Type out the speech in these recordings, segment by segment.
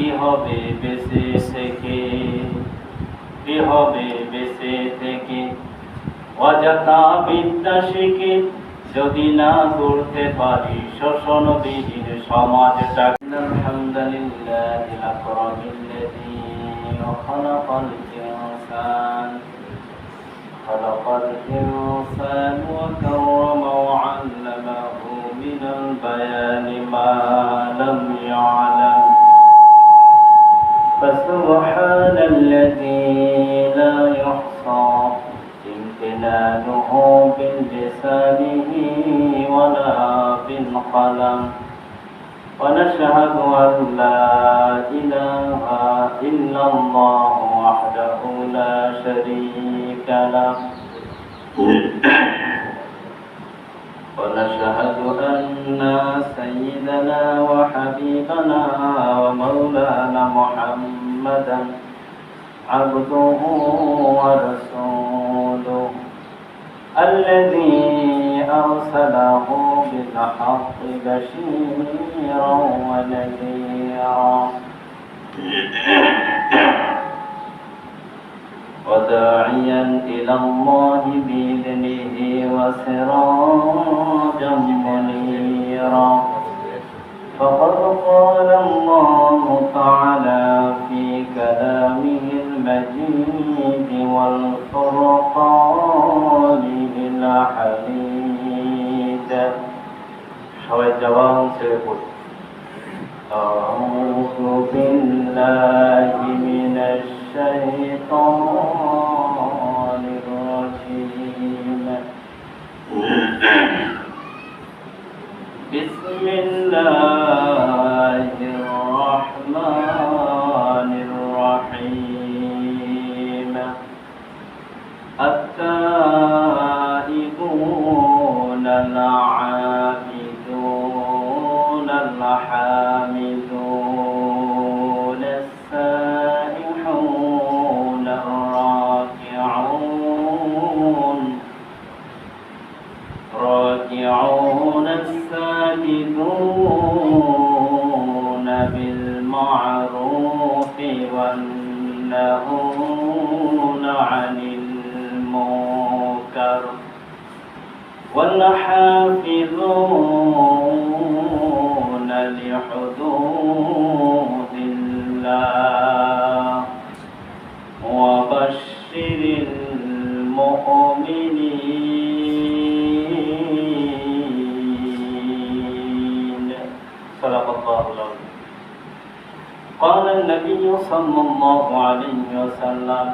কি হবে বেঁচে থেকে, কি হবে বেঁচে থেকে অযথা বিদ্যা শিখে যদি না গড়তে পারি শোষণবিহীন সমাজটা। আলহামদুলিল্লাহি আকরামিল্লাযী খালাকাল ইনসান وكرم وعلمه من البيان ما لم يعلم فسبحان الذي لا يحصى امتنانه بلسانه ولا بالقلم ونشهد أن لا إله إلا الله وحده لا شريك له ونشهد أن سيدنا وحبيبنا ومولانا محمدا عبده ورسوله الذي أرسله بالحق بشيرا ونذيرا وداعيا إلى الله بإذنه وسراجا منيرا فقد قال الله تعالى في كلامه المجيد والفرقان الحميد সবাই জবান ছেড়ে পড়ি أعوذ بالله من الشيطان الرجيم بسم الله الرحمن الرحيم التائبون العابدون الحامدون السائحون الراكعون الساجدون بالمعروف والنهون عن المنكر والحافظون لحدود الله وبشر المؤمنين صدق الله العظيم. قال النبي صلى الله عليه وسلم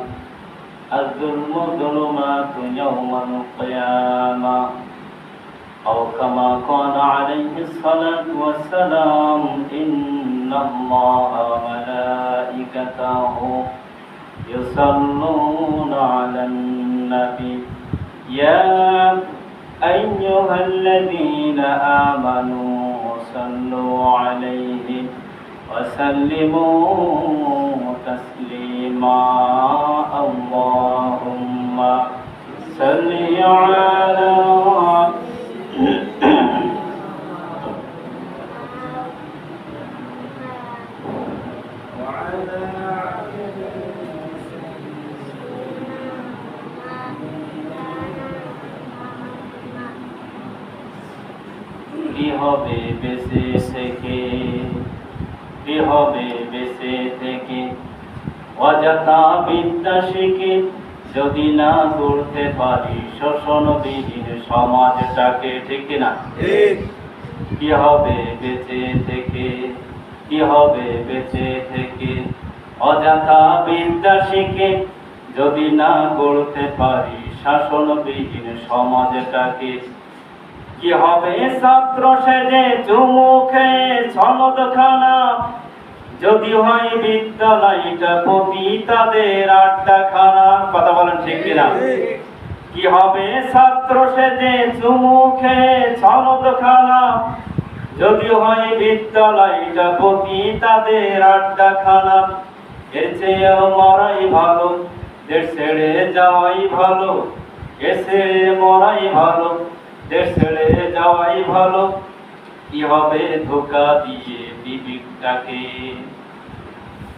الظلم ظلمات يوم القيامة أو كما قال عليه الصلاة والسلام إن الله وملائكته يصلون على النبي يا أيها الذين آمنوا صلوا عليه وسلموا تسليما اللهم صل على কি হবে বেঁচে থেকে, কি হবে বেঁচে থেকে অযথা বিদ্যা শিখে যদি না গড়তে পারি শোষণবিহীন সমাজটাকে, ঠিক না? কি হবে বেঁচে থেকে, কি হবে বেঁচে থেকে অযথা বিদ্যা শিখে যদি না গড়তে পারি শাসনবিহীন সমাজটাকে। কি হবে ছাত্র সেজে চুমুখে সনদখানা যদি হয় বিদ্যালয়টা পতিতাদের আড্ডাখানা। কথা বলেন ঠিক কিনা? কি হবে ছাত্র সেজে চুমুখে সনদখানা যদি হয় বিদ্যালয়টা পতিতাদের আড্ডাখানা। এর চেয়েও মরাই ভালো, দেশ ছেড়ে যাওয়াই ভালো, এসে মরাই ভালো, দেশ ছেড়ে যাওয়াই ভালো। কি হবে ধোঁকা দিয়ে বিবেকটাকে,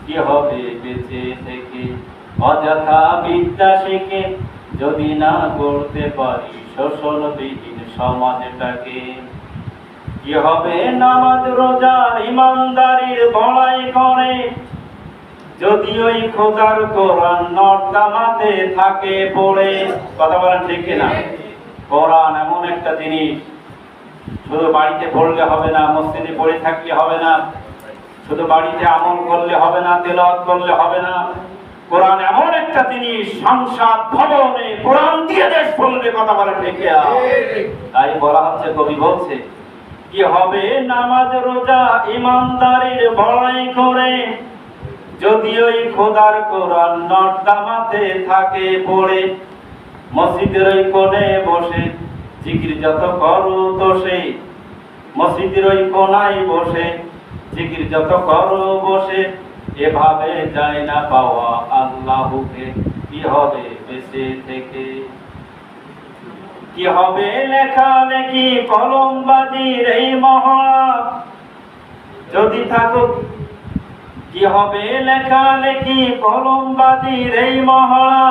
কি হবে বেঁচে থেকে? অযথা বিদ্যা শিখে যদি না গড়তে পারি শোষণবিহীন সমাজটাকে। কি হবে নামাজ রোজার ইমানদারির বড়াই করে যদি ওই খোদার কোরআন নর্দমাতে থাকে পড়ে? কথা বলেন ঠিক কিনা? কোরআন এমন একটা জিনিস, শুধু বাড়িতে পড়লে হবে না, মসজিদে পড়ে থাকলে হবে না, শুধু বাড়িতে আমল করলে হবে না, তেলাওয়াত করলে হবে না। কোরআন এমন একটা জিনিস, সংসদ ভবনে কোরআন দিয়ে দেশ চলবে। কথা বলেন ঠিক কিনা? তাই বলা হচ্ছে, কবি বলছে কি হবে নামাজ রোজা ইমানদারির বড়াই করে যদি ওই খোদার কোরআন নর্দমাতে থাকে পড়ে। মসজিদের ওই কোণে বসে জিকির যত করো তো সেই, মসজিদের ওই কোণায় বসে জিকির যত করো বসে, এভাবে যায় না পাওয়া আল্লাহকে। কি হবে বেঁচে থেকে? কি হবে লেখালেখি কলমবাজির এই মহড়া যদি থাকুক? কি হবে লেখালেখি কলমবাজির এই মহড়া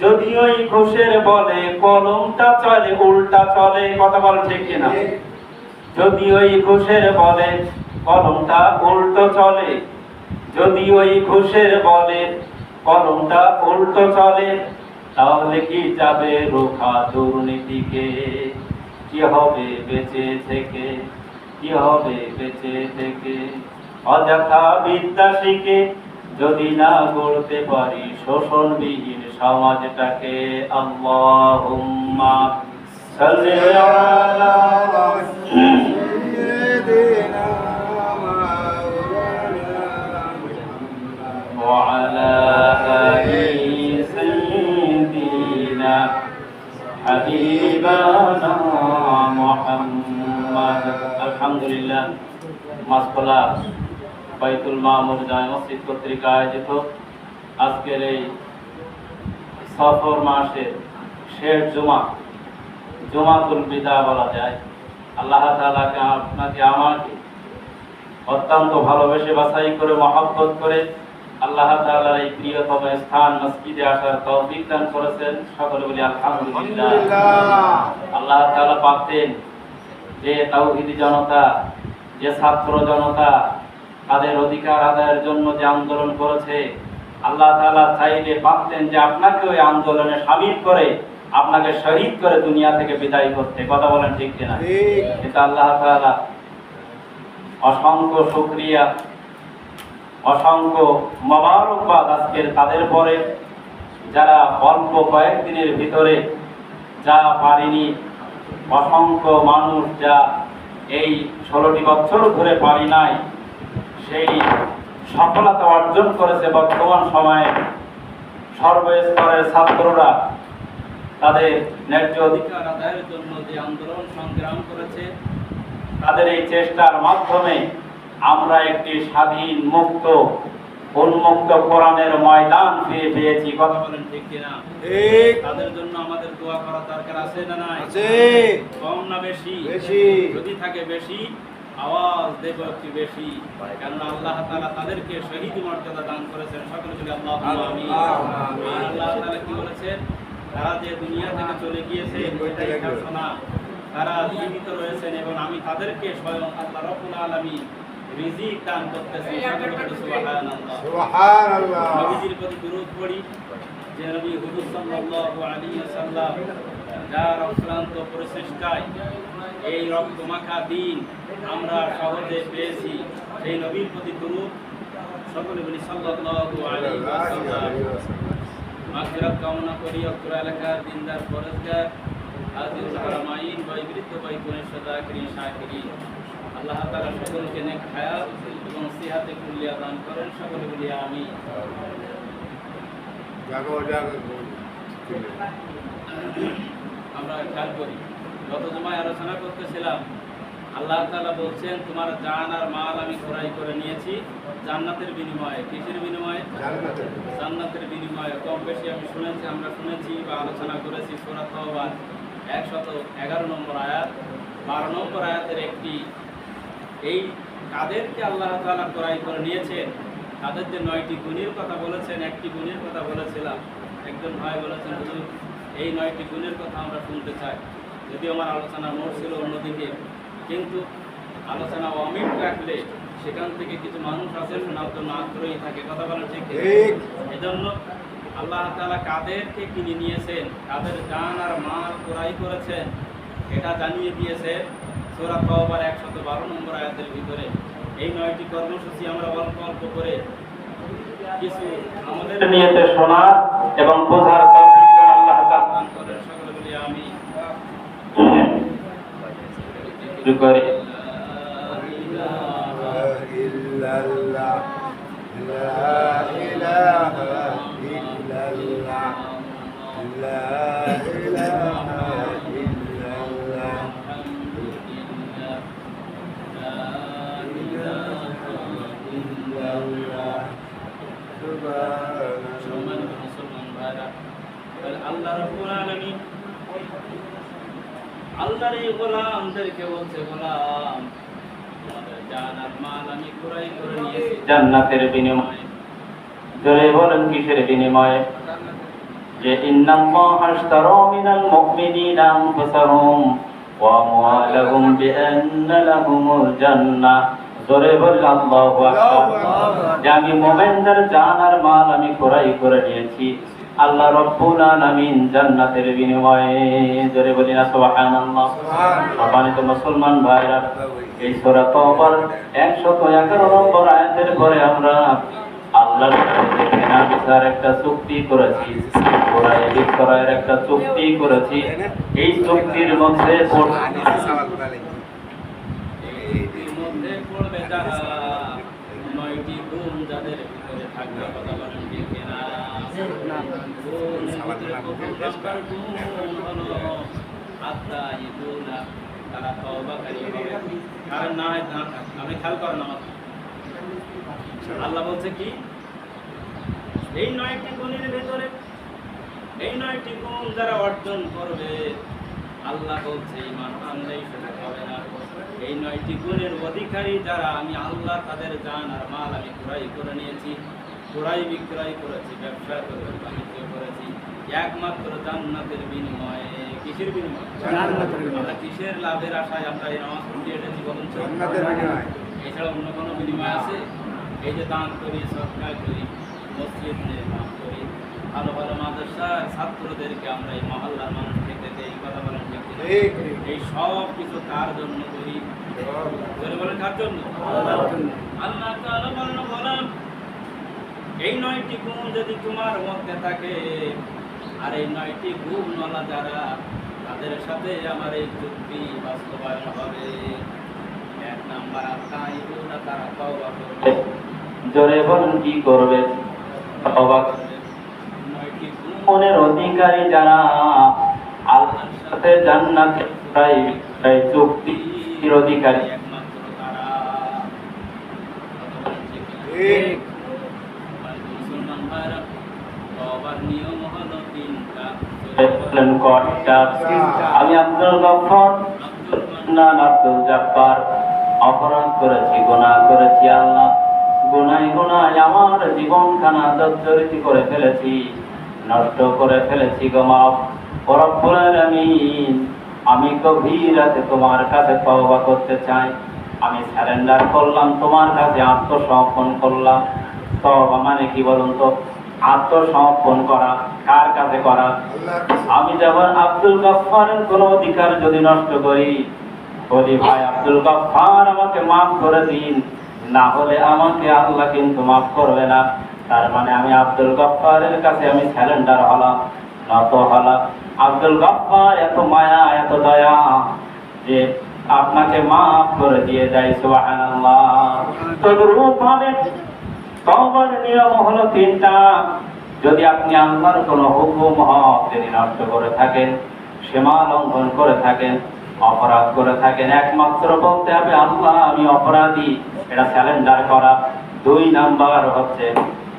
যদি ওই ঘুষের বলে কলমটা চলে উল্টা চলে? কথা বল ঠিক কিনা? যদি ওই ঘুষের বলে কলমটা উল্টো চলে, যদি ওই ঘুষের বলে কলমটা উল্টো চলে, তাহলে কি যাবে রোখা দুর্নীতিকে? কি হবে বেঁচে থেকে? কি হবে বেঁচে থেকে? অযথা বিদ্যা শিখে যদি না গড়তে পারি শোষণবিহীন সমাজটাকে। আল্লাহুম্মা সাল্লি আলা সাইয়্যিদিনা ওয়া আলা আলি সাইয়্যিদিনা হাবিবানা মুহাম্মদ। আলহামদুলিল্লাহ, মাসখোলা বাইতুল মামুর জামে মসজিদ কর্তৃক আয়োজিত আজকের এই সফর মাসের শেষ জুমাতুল বিদা বলা যায়। আল্লাহ তাআলাকে আপনাকে আমাকে অত্যন্ত ভালোবেসে বাছাই করে মহব্বত করে আল্লাহ তাআলার এই প্রিয়তম স্থান মসজিদে আসার তৌফিক দান করেছেন। সকলে বলি আলহামদুলিল্লাহ। আল্লাহ তাআলা পাচ্ছেন যে তাওহীদি জনতা, যে ছাত্র জনতা তাদের অধিকার আদায়ের জন্য যে আন্দোলন করেছে, আল্লাহ তাআলা চাইলে পারতেন যে আপনাকে ওই আন্দোলনে শামিল করে আপনাকে শহীদ করে দুনিয়া থেকে বিদায় করতে। কথা বলেন ঠিক কিনা? কিন্তু আল্লাহ তাআলা অসংখ্য শুকরিয়া, অসংখ্য মোবারকবাদ আজকের তাদের পরে যারা অল্প কয়েকদিনের ভিতরে যা পারেনি, অসংখ্য মানুষ যা এই 16টি বছর ধরে পারি নাই, সেই সফলতা অর্জন করেছে। বর্তমান সময়ে সর্বস্তরের ছাত্ররা তাদের ন্যায্য অধিকার আদায়ের জন্য যে আন্দোলন সংগ্রাম করেছে, তাদের এই চেষ্টার মাধ্যমে আমরা একটি স্বাধীন, মুক্ত, উন্মুক্ত কোরআনের ময়দান ফিরে পেয়েছি। কথা বলেন ঠিক কিনা? তাদের জন্য আমাদের দোয়া করার দরকার আছে না নাই? কম না বেশি? যদি থাকে বেশি, আওয়াজ দেব একটু বেশি, কারণ আল্লাহ তাআলা তাদেরকে শহীদ মর্যাদা দান করেছেন। সকলে বলি আল্লাহুম্মা আমিন। আল্লাহ তাআলা কি বলেছেন? তারা যে দুনিয়া থেকে চলে গিয়েছে এটাই ঘোষণা, তারা জীবিত রয়েছেন এবং আমি তাদেরকে স্বয়ং আল্লাহ রাব্বুল আলামিন রিজিক দান করতেছি। সকলে বলি সুবহানাল্লাহ। সুবহানাল্লাহ। নবীজির প্রতি দরুদ পড়ি, যে নবী হুজুর সাল্লাল্লাহু আলাইহি ওয়াসাল্লাম যার অক্লান্ত প্রচেষ্টায় এই রক্তমাখা দিন আমরা সহজে পেয়েছি, সেই নবীর প্রতি দরুদ। সকলে বলি সাল্লাল্লাহু আলাইহি ওয়াসাল্লাম। মাগফিরাত কামনা করি অত্র এলাকার দিনদার পরেজগার আজিজুল হারামাইন বৈবৃত্ত বৈকুণের সদাকিরিন শাকিরিন। আল্লাহ তাআলা সকলকে নেক হায়াত এবং সিহাতে কুল্লিয়া দান করেন। সকলে বলি আমিন। আমরা খেয়াল করি, গত জুমায় আলোচনা করতেছিলাম, আল্লাহ তাআলা বলছেন তোমার জান আর মাল আমি ক্রয় করে নিয়েছি জান্নাতের বিনিময়ে। কিসের বিনিময়ে? জান্নাতের বিনিময়ে। কম বেশি আমরা শুনেছি বা আলোচনা করেছি সূরা তাওবার 111 নম্বর আয়াত, 12 নম্বর আয়াতের একটি। এই কাদেরকে আল্লাহ তাআলা ক্রয় করে নিয়েছেন তাদের যে 9টি গুণের কথা বলেছেন, একটি গুণের কথা বলেছিলাম। একজন ভাই বলেছেন, হুজুর এই 9টি গুণের কথা আমরা শুনতে চাই। যদিও আমার আলোচনা মোট ছিল অন্যদিকে, কিন্তু আলোচনা অমিট রাখলে সেখান থেকে কিছু মানুষ আছে শোনার জন্য আগ্রহী থাকে। কথা বলেন ঠিক? এজন্য আল্লাহ তাআলা কাদেরকে কিনে নিয়েছেন, কাদের জান আর মাল ক্রয় করেছেন, এটা জানিয়ে দিয়েছে সূরা তাওবার 112 নম্বর আয়াতের ভিতরে। এই 9টি কর্মসূচি আমরা অল্প অল্প করে কিছু আমাদের নিয়তে শোনার এবং বোঝার তৌফিক আল্লাহ তাআলা দান করেন। সকলে বলি আমিন। শুরু করি। আল্লাহ রাব্বুল আলামিন আল্লাহর এই গোলামদেরকে বলছে, গোলাম তোমাদের জান আর মাল আমি ক্রয় করে নিয়েছি জান্নাতের বিনিময়ে। জোরে বলেন কিসের বিনিময়ে? যে ইন্নাল্লাহা আশতারা মিনাল মুমিনিনা আনফুসাহুম ওয়া আমওয়ালাহুম বিআন্না লাহুমুল জান্নাহ। জোরে বলেন আল্লাহু আকবার। যে আমি মুমিনদের জান আর মাল আমি ক্রয় করে নিয়েছি আল্লাহ রাব্বুল আলামিন জান্নাতের বিনিময়ে। জোরে বলিনা সুবহানাল্লাহ। সম্মানিত মুসলমান ভাইরা, এই সূরা তাওবার 111 নম্বর আয়াতের পরে আমরা আল্লাহর সাথে কেনা বেচার একটা চুক্তি করেছি, ক্রয় বিক্রয়ের একটা চুক্তি করেছি। এই চুক্তির মধ্যে পড়বে যারা 9টি গুণ যাদের ভিতরে থাকবে। কথা বলেন ঠিক কিনা? তারা তওবাকারী হবে। কারণ না হয় না থাকে, আপনি খেয়াল করেন আমার আল্লাহ বলছে কি, এই 9টি গুণের ভেতরে এই 9টি গুণ যারা অর্জন করবে, আল্লাহ বলছে ঈমান আনলেই সেটা হবে না। এই 9টি গুণের অধিকারী যারা, আমি আল্লাহ তাদের জান আর মাল আমি ক্রয় করে নিয়েছি, ক্রয় বিক্রয় করেছি, ব্যবসা করে বাণিজ্য করেছি একমাত্র জান্নাতের বিনিময়ে। কিসের বিনিময়ে? জান্নাতের বিনিময়ে। আমরা কিসের লাভের আশায় আমরা এই নামাজ পড়তে এসেছি বলুন? জান্নাতের বিনিময়ে। এছাড়া অন্য কোনো বিনিময় আছে? এই যে দান করি, সদকা করি, মসজিদ নির্মাণ করি, ভালো ভালো মাদ্রাসার ছাত্রদেরকে আমরা এই মহল্লার মানুষ খেতে দেই। কথা বলেন ঠিক? এই সব কিছু কার জন্য করি? বলেন কার জন্য? আল্লাহ তাআলা বলেন এই 9টি গুণ যদি তোমার মধ্যে থাকে, আর এই 9টি গুণওয়ালা যারা, তাদের সাথে আমার এই চুক্তি বাস্তবায়ন হবে। 1 নাম্বার আত্মাইবুনা, তারা তওবা করবে। জোরে বলুন কি করবে? তওবা করবে। 9টি গুণের অধিকারী যারা, আল্লাহর সাথে জান্নাতের প্রায় চুক্তির অধিকারী একমাত্র তারা। ঠিক। মুসলমান ভাইরা, তওবার নিয়ম হলো 3টা। আমি আব্দুল গফফার, আব্দুল জব্বার অপরাধ করেছি, গুনাহ করেছি। আল্লাহ গুনায় আমার জীবনখানা জর্জরিত করে ফেলেছি, নষ্ট করে ফেলেছি গো মাফ ও রব্বুল আলামিন। আমি গভীর রাতে তোমার কাছে তওবা করতে চাই। আমি সারেন্ডার করলাম তোমার কাছে, আত্মসমর্পণ করলাম। তওবা মানে কি বলুন তো? আত্মসমর্পণ করা। কার কাছে করা? আমি যেমন আব্দুল গফফারের কোন অধিকার যদি নষ্ট করি, বলি ভাই আব্দুল গফফার আমাকে মাফ করে দিন, না হলে আমাকে আল্লাহ কিন্তু মাফ করবে না। তার মানে আমি আব্দুল গফফারের কাছে আমি সারেন্ডার হলাম, নত হলাম। আব্দুল গফফার এত মায়া, এত দয়া যে আপনাকে মাফ করে দিয়ে যায়। সুবহানাল্লাহ। তদ্রূপ ভাবে তওবার নিয়ম হলো 3টা। যদি আপনি আল্লাহর কোন হুকুম হক যদি নষ্ট করে থাকেন, সীমা লঙ্ঘন করে থাকেন, অপরাধ করে থাকেন, একমাত্র বলতে হবে আল্লাহ আমি অপরাধী, এটা স্যালেন্ডার করা। 2 নাম্বার হচ্ছে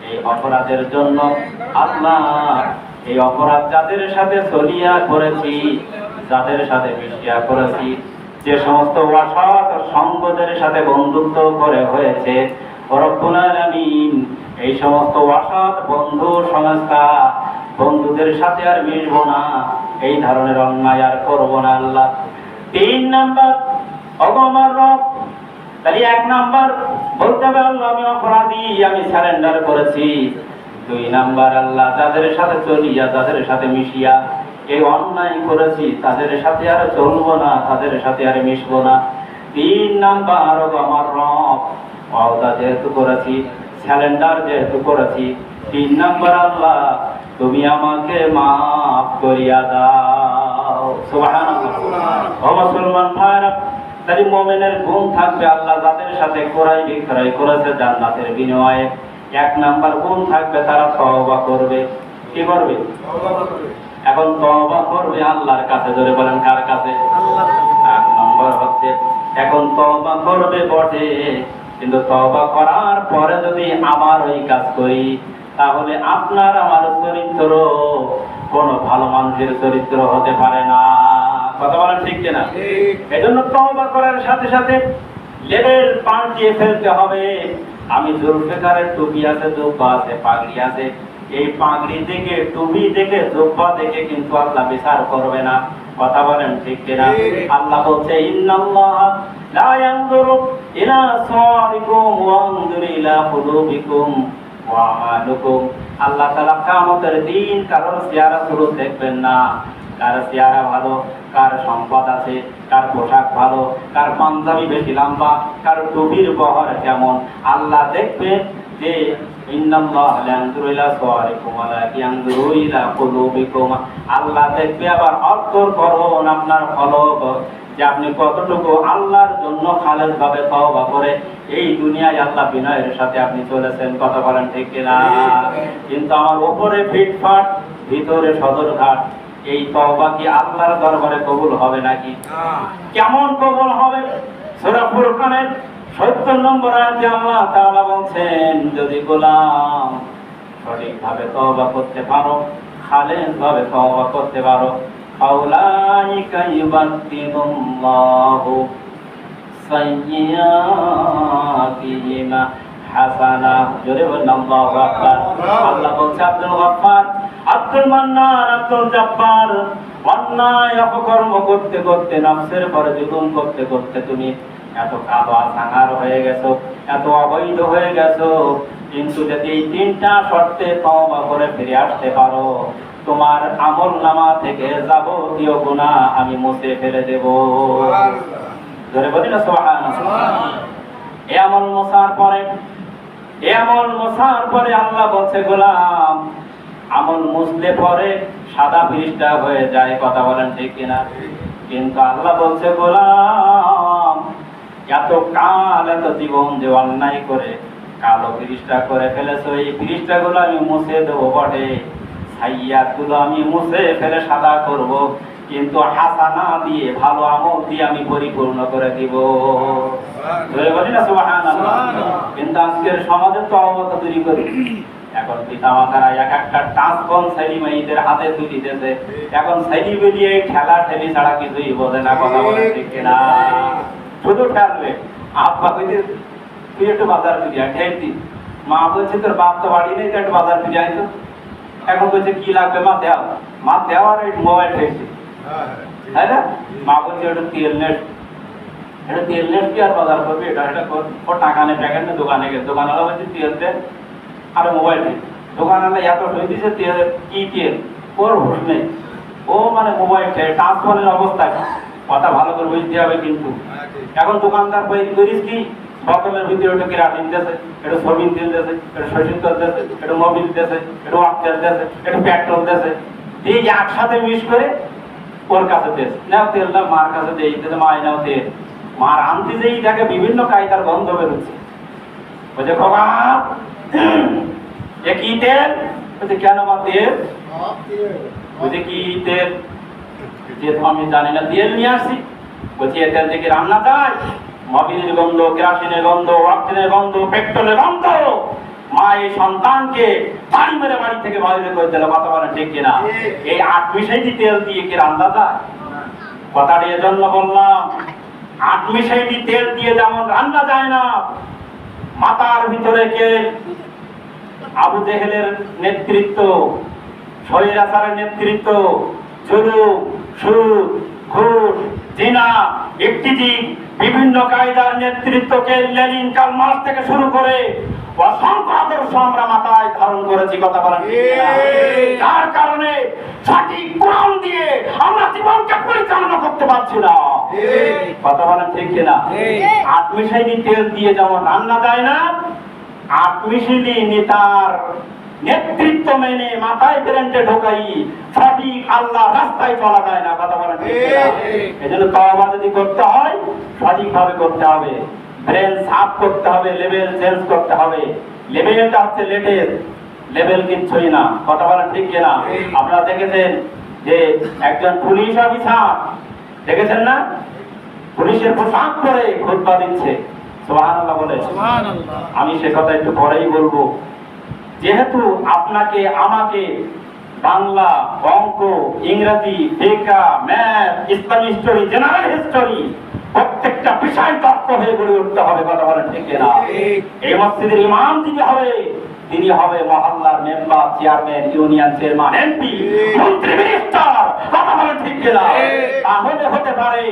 এই অপরাধের জন্য আল্লাহ, এই অপরাধ যাদের সাথে সলিয়া করেছি, যাদের সাথে মিশিয়া করেছি, যে সমস্ত অসৎ সঙ্গদের সাথে বন্ধুত্ব করে হয়েছে, রব্বুল আলামিন এই সমস্ত অসৎ বন্ধু সংস্থা, বন্ধুদের সাথে আর মিশবো না, এই ধরনের অন্যায় আর করবো না আল্লাহ। 3 নাম্বার, আমার রব। তাহলে 1 নাম্বার বলতে হবে আল্লাহ আমি অপরাধী, আমি সারেন্ডার করেছি। 2 নাম্বার আল্লাহ যাদের সাথে চলিয়া, যাদের সাথে মিশিয়া এই অন্যায় করেছি, তাদের সাথে আর চলবো না, তাদের সাথে আর মিশবো না। 3 নাম্বার আমার রব, ওয়াদা যেহেতু করেছি, সারেন্ডার যেহেতু করেছি, 3 নাম্বার আল্লাহ তুমি আমাকে মাফ করিয়া দাও। সুবহানাল্লাহ। ও মুসলমান ভাইরা, তাই মুমিনের গুণ থাকবে আল্লাহ যাদের সাথে ক্রয় বিক্রয় করেছে জান্নাতের বিনিময়ে, 1 নাম্বার গুণ থাকবে তারা তওবা করবে। কি করবে? তওবা করবে। এখন তওবা করবে আল্লাহর কাছে, জোরে বলেন কার কাছে? আল্লাহর কাছে। 1 নাম্বার হচ্ছে এখন তওবা করবে বটে, কিন্তু তওবা করার পরে যদি আবার ওই কাজ করি, তাহলে আপনার আমার চরিত্র কোন ভালো মানুষের চরিত্র হতে পারে না। কথা বলেন ঠিক কিনা? এজন্য তওবা করার সাথে সাথে লেভেল পাল্টিয়ে ফেলতে হবে। আমি জুলফিকারের টুপি আছে, জুব্বা আছে, পাগড়ি আছে, এই পাগড়ি থেকে, টুপি থেকে, জুব্বা থেকে কিন্তু আল্লাহ বিচার করবে না। কথা বলেন ঠিক কিনা? আল্লাহ বলছে ইন্নাল্লাহ লা ইয়ানজুরু ইলা সাওয়ারিকুম ওয়া ইয়ানজুরু ইলা কুলুবিকুম ওয়া আমালুকুম। আল্লাহ তাআলা কিয়ামতের দিন কারোর চেহারা সুরত দেখবেন না, কার চেহারা ভালো, কার সম্পদ আছে, কার পোশাক ভালো, কার পাঞ্জাবি বেশি লম্বা, কার টুপির বহর কেমন, আল্লাহ দেখবেন যে ইন্নাল্লাহা লা ইয়ানজুরু ইলা সাওয়ারিকুম ওয়ালাকিন ইয়ানজুরু ইলা কুলুবিকুম। আল্লাহ দেখবে আবার অন্তর করুন, আপনার কলব, যে আপনি কতটুকু আল্লাহর জন্য খালেস ভাবে তওবা করে এই দুনিয়ায় আল্লাহ বিনয়ের সাথে আপনি চলেছেন। কথা বলেন ঠিক কিনা? কিন্তু আমার উপরে ফিটফাট, ভিতরে সদরঘাট, এই তওবা কি আল্লাহর দরবারে কবুল হবে নাকি? কেমন কবুল হবে? সূরা ফুরকানের 70 নম্বর আয়াতে আল্লাহ তাআলা বলছেন, যদি গোলাম সঠিকভাবে তওবা করতে পারো, খালেস ভাবে তওবা করতে পারো, আউলাইকা ইউবাদদিলুল্লাহু সাইয়্যাতিহিম হাসানা। জোরে বলেন আল্লাহু আকবার। আল্লাহ বলছে আব্দুল গফফার, আব্দুল মান্নান, আব্দুল জব্বার, অন্যায় অপকর্ম করতে করতে, নফসের পরে জুলুম করতে করতে তুমি এত কাবা সাঙ্গার হয়ে গেছো, এত অবৈধ হয়ে গেছো, কিন্তু যদি এই 3টা শর্তে তওবা করে ফিরে আসতে পারো, তোমার আমলনামা থেকে যাবতীয় গুনাহ আমি মুছে ফেলে দেব। জোরে বলি না সুবহানাল্লাহ। এই আমল মোছার পরে আল্লাহ বলছে গোলাম, আমল মুছলে পরে সাদা পৃষ্ঠা হয়ে যায়। কথা বলেন ঠিক কিনা? কিন্তু আল্লাহ বলছে গোলাম, এত কাল, এত জীবন যে অন্যায় করে কালো পৃষ্ঠা করে ফেলেছো, এই পৃষ্ঠাগুলো আমি মুছে দেবো বটে, সাইয়্যাতগুলো আমি মুছে ফেলে সাদা করব, কিন্তু হাসানা দিয়ে, ভালো আমল দিয়ে আমি পরিপূর্ণ করে দিব। ধরে বলি না সুবহানাল্লাহ। কিন্তু আজকের সমাজে তো অবস্থা তৈরি করি, এখন পিতামাতারা এক একটা টাচফোন ছেলেমেয়েদের হাতে তুলে দিতেছে, এখন ছেলে বেরিয়ে খেলা ঠেলি ছাড়া কিছুই বোঝে না। কথা বলে ঠিক কিনা? শুধু খেলবে। আব্বা কইতে তুই একটু বাজার ফিরে আয়, ঠেলতি। মা বলছে তোর বাপ তো বাড়ি নেই, তো একটু বাজার ফিরে আয় তো। এখন বলছে কি লাগবে, মা দেও আর এই মোবাইল ঠেলছে, তাই না? মা বলছে একটু তেল নেট কি আর বাজার করবে, এটা ও টাকা নেই, প্যাকেট নেই, দোকানে গেছে, দোকানওয়ালা বলছে তেল দেন আর মোবাইল নেই। দোকানওয়ালা এত সই দিছে, তেল কি তেল, ওর হুঁশ নেই, ও মানে মোবাইল ট্রান্সফারের অবস্থা। কথা ভালো করে বুঝতে হবে কিন্তু। এখন দোকানদার করিস কি, বোতলের ভিতরে একটু কেরাটিন দিতেছে, একটু সবিন তেল দিতেছে, একটু সরিষার তেল দিতেছে, একটু মোবিল দিতেছে, একটু ওয়াক তেল দিতেছে, একটু পেট্রোল দিতেছে, দিয়ে একসাথে মিক্স করে ওর কাছে দিস, নাও তেলটা মার কাছে দিয়ে দিতে, মা নাও তেল। মার আনতে যেই দেখে বিভিন্ন কায়দার গন্ধ বেরোচ্ছে, বলছে বাবা এ কি তেল? বলছে কেন মা তেল? বলছে কি তেল? যে আমি জানি না, তেল নিয়ে আসছি। বলছি এ তেল থেকে রান্না যায়? মোবিলের গন্ধ, কেরাসিনের গন্ধ, অক্সিজেনের গন্ধ, পেট্রোলের গন্ধ। মা এই সন্তানকে বাড়ি মেরে বাড়ি থেকে বাইরে করে দিল। কথা বলেন ঠিক কিনা? এই 8 মিশাইটি তেল দিয়ে কি রান্না যায়? কথাটা এজন্য বললাম, 8 মিশাইটি তেল দিয়ে যেমন রান্না যায় না, মাথার ভিতরে কে আবু জেহেলের নেতৃত্ব, স্বৈরাচারের নেতৃত্ব, জুলুম, সুদ, ঘুষ, জিনা, ইফতিজিং, বিভিন্ন কায়দার নেতৃত্বকে লেনিন, কার্ল মার্কস থেকে শুরু করে অসংখ্য আদর্শ আমরা মাথায় ধারণ করেছি। কথা বলেন ঠিক কিনা? যার কারণে সঠিক কোরআন দিয়ে আমরা জীবনকে পরিচালনা করতে পারছি না। কথা বলেন ঠিক কিনা? আত্মীশালী তেল দিয়ে যেমন রান্না যায় না, আত্মীশালী নেতার নেতৃত্ব মেনে মাথায় ব্রেনটে ঢোকাই সঠিক আল্লাহ রাস্তায় চলা যায় না। কথা বলেন ঠিক কিনা? এজন্য তওবা যদি করতে হয় সঠিকভাবে করতে হবে, ব্রেন সাফ করতে হবে, লেভেল চেঞ্জ করতে হবে। লেভেলটা হচ্ছে লেটেস্ট লেভেল, কিচ্ছুই না। কথা বলেন ঠিক কিনা? আপনারা দেখেছেন যে একজন পুলিশ অফিসার, দেখেছেন না, পুলিশের পোশাক পরে খুতবা দিচ্ছে। সুবহানাল্লাহ বলে। আমি সে কথা একটু পরেই বলবো। যেহেতু আপনাকে আমাকে বাংলা, অঙ্ক, ইংরেজি, ফিকহ, math, Islamic history, general history প্রত্যেকটা বিষয় তত্ত্ব হয়ে গড়ে উঠতে হবে। কথা বলেন ঠিক কিনা? এই মসজিদের ইমাম যিনি হবে তিনি হবে মহল্লার member, chairman, union chairman, MP, মন্ত্রী, মিনিস্টার। কথা বলেন ঠিক কিনা? তাহলে হতে পারে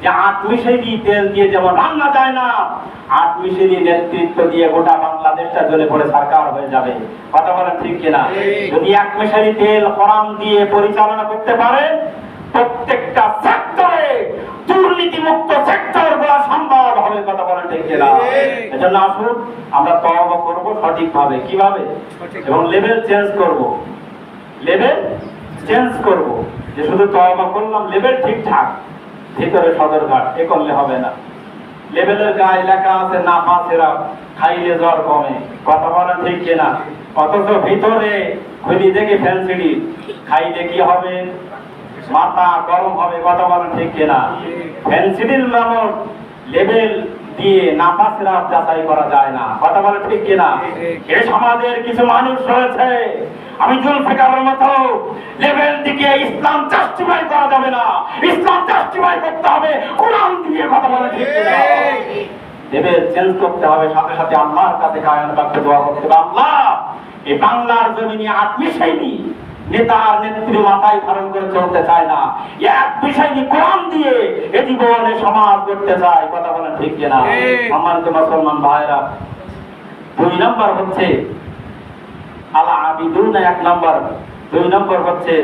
যে আত্মীশালী তেল দিয়ে যেমন রান্না যায় না, আত্মীশালী নেতৃত্ব দিয়ে গোটা বাংলাদেশটা জ্বলে পড়ে সরকার হয়ে যাবে। কথা বলেন ঠিক কিনা? যদি আত্মীশালী তেল কোরআন দিয়ে পরিচালনা করতে পারে, প্রত্যেকটা সেক্টরে দুর্নীতিমুক্ত সেক্টর গুলো সম্ভব হবে। কথা বলেন ঠিক কিনা? এজন্য আসুন আমরা তওবা করব সঠিকভাবে। কিভাবে? এবং লেভেল চেঞ্জ করব। লেভেল চেঞ্জ করব, যে শুধু তওবা করলাম লেভেল ঠিকঠাক, ভিতরে সদরঘাট, এ করলে হবে না। লেভেলের গায়ে লেখা আছে নাফাসেরা খাইলে জ্বর কমে। কথা বলেন ঠিক কিনা? অথচ ভিতরে খুলি দেখে ফ্যান্সিডি খাইলে কি হবে? মাথা গরম হবে। কথা বলেন ঠিক কিনা? ফেন্সিডিল নামক লেভেল দিয়ে নাফাসেরা যাচাই করা যায় না। কথা বলেন ঠিক কিনা? এই সমাজের কিছু মানুষ রয়েছে, আমি জুলফিকারের মতো লেভেল দিকে ইসলাম জাস্টিফাই করা যাবে না, ইসলাম জাস্টিফাই করতে হবে কোরআন দিয়ে। কথা বলেন ঠিক কিনা? লেভেল চেঞ্জ করতে হবে, সাথে সাথে আল্লাহর কাছে কায়ান বাক্যে দোয়া করতে হবে, আল্লাহ এই বাংলার জমিনে আত্মীশালী নেতার নেত্রী মাথায় ধারণ করে চলতে চায় না, এক বিষয় নিয়ে কোরআন দিয়ে এ জীবনে সমাজ করতে চায়। কথা বলেন ঠিক কিনা? সম্মানিত মুসলমান ভাইরা, 2 নম্বর হচ্ছে আলা আবিদুন, 1 নম্বর। 2 নম্বর হচ্ছে,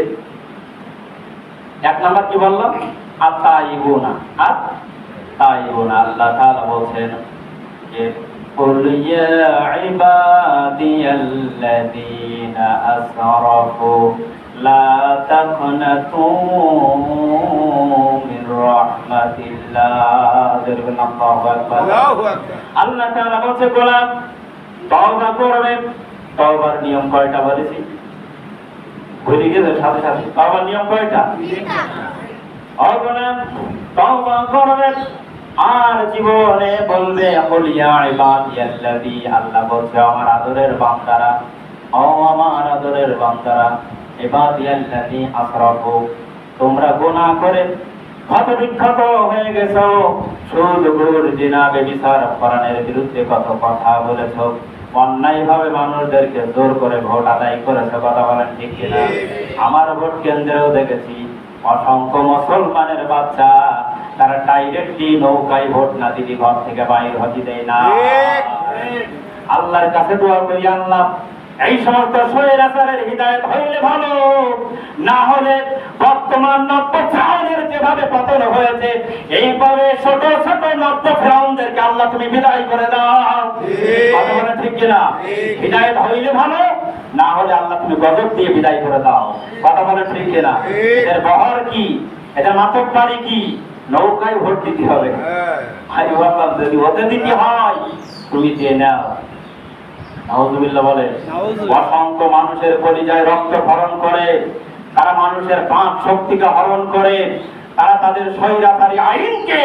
1 নম্বর কি বললাম? আতাইবুনা। আতাইবুনা আল্লাহ তাআলা বলছেন যে قل يا عبادي الذين أسرفوا لا تقنطوا من رحمة الله। আল্লাহ তাআলা বলছে গোলাম তওবা করবে। তওবার নিয়ম কয়টা বলেছি? ভুলে গেলে সাথে সাথে তওবার নিয়ম কয়টা? ও গোলাম তওবা করবে আর জীবনে বলবে ইয়া ইবাদিয়াল্লাযী, আল্লাহ বলছে আমার আদরের বান্দারা, ও আমার আদরের বান্দারা, ইবাদিয়াল্লাযী আসরাফু, তোমরা গুনাহ করে ক্ষত বিক্ষত হয়ে গেছো, সুদ, ঘুষ, জিনা, ব্যভিচার, কোরআনের বিরুদ্ধে কত কথা বলেছো, অন্যায়ভাবে মানুষদেরকে জোর করে ভোট আদায় করেছো। কথা বলেন ঠিক কিনা? আমার ভোট কেন্দ্রেও দেখেছি অসংখ্য মুসলমানের বাচ্চা তারা ডাইরেক্টলি নৌকায় ভোট না দিলে ঘর থেকে বাইর হতে দেয় না। আল্লাহর কাছে দোয়া করি, আল্লাহ এই সমস্ত স্বৈরাচারের হিদায়াত হইলে ভালো, না হলে বর্তমান নব্য ফেরাউনের যেভাবে পতন হয়েছে এইভাবে ছোট ছোট নব্য ফেরাউনদেরকে আল্লাহ তুমি বিদায় করে দাও। কথা বলে ঠিক কিনা? হিদায়াত হইলে ভালো, না হলে আল্লাহ তুমি গজব দিয়ে বিদায় করে দাও। কথা বলে ঠিক কিনা? এদের বহর কি, এদের মাতক বাড়ি কি? নৌকায় ভোট দিতে হবে। ভাই বললাম যদি ওতে দিতে হয় তুমি দিয়ে নাও। নাউজুবিল্লাহ বলে। অসংখ্য মানুষের কলিজায় রক্ত হরণ করে, তারা মানুষের বাক শক্তিকে হরণ করে, তারা তাদের স্বৈরাচারী আইনকে,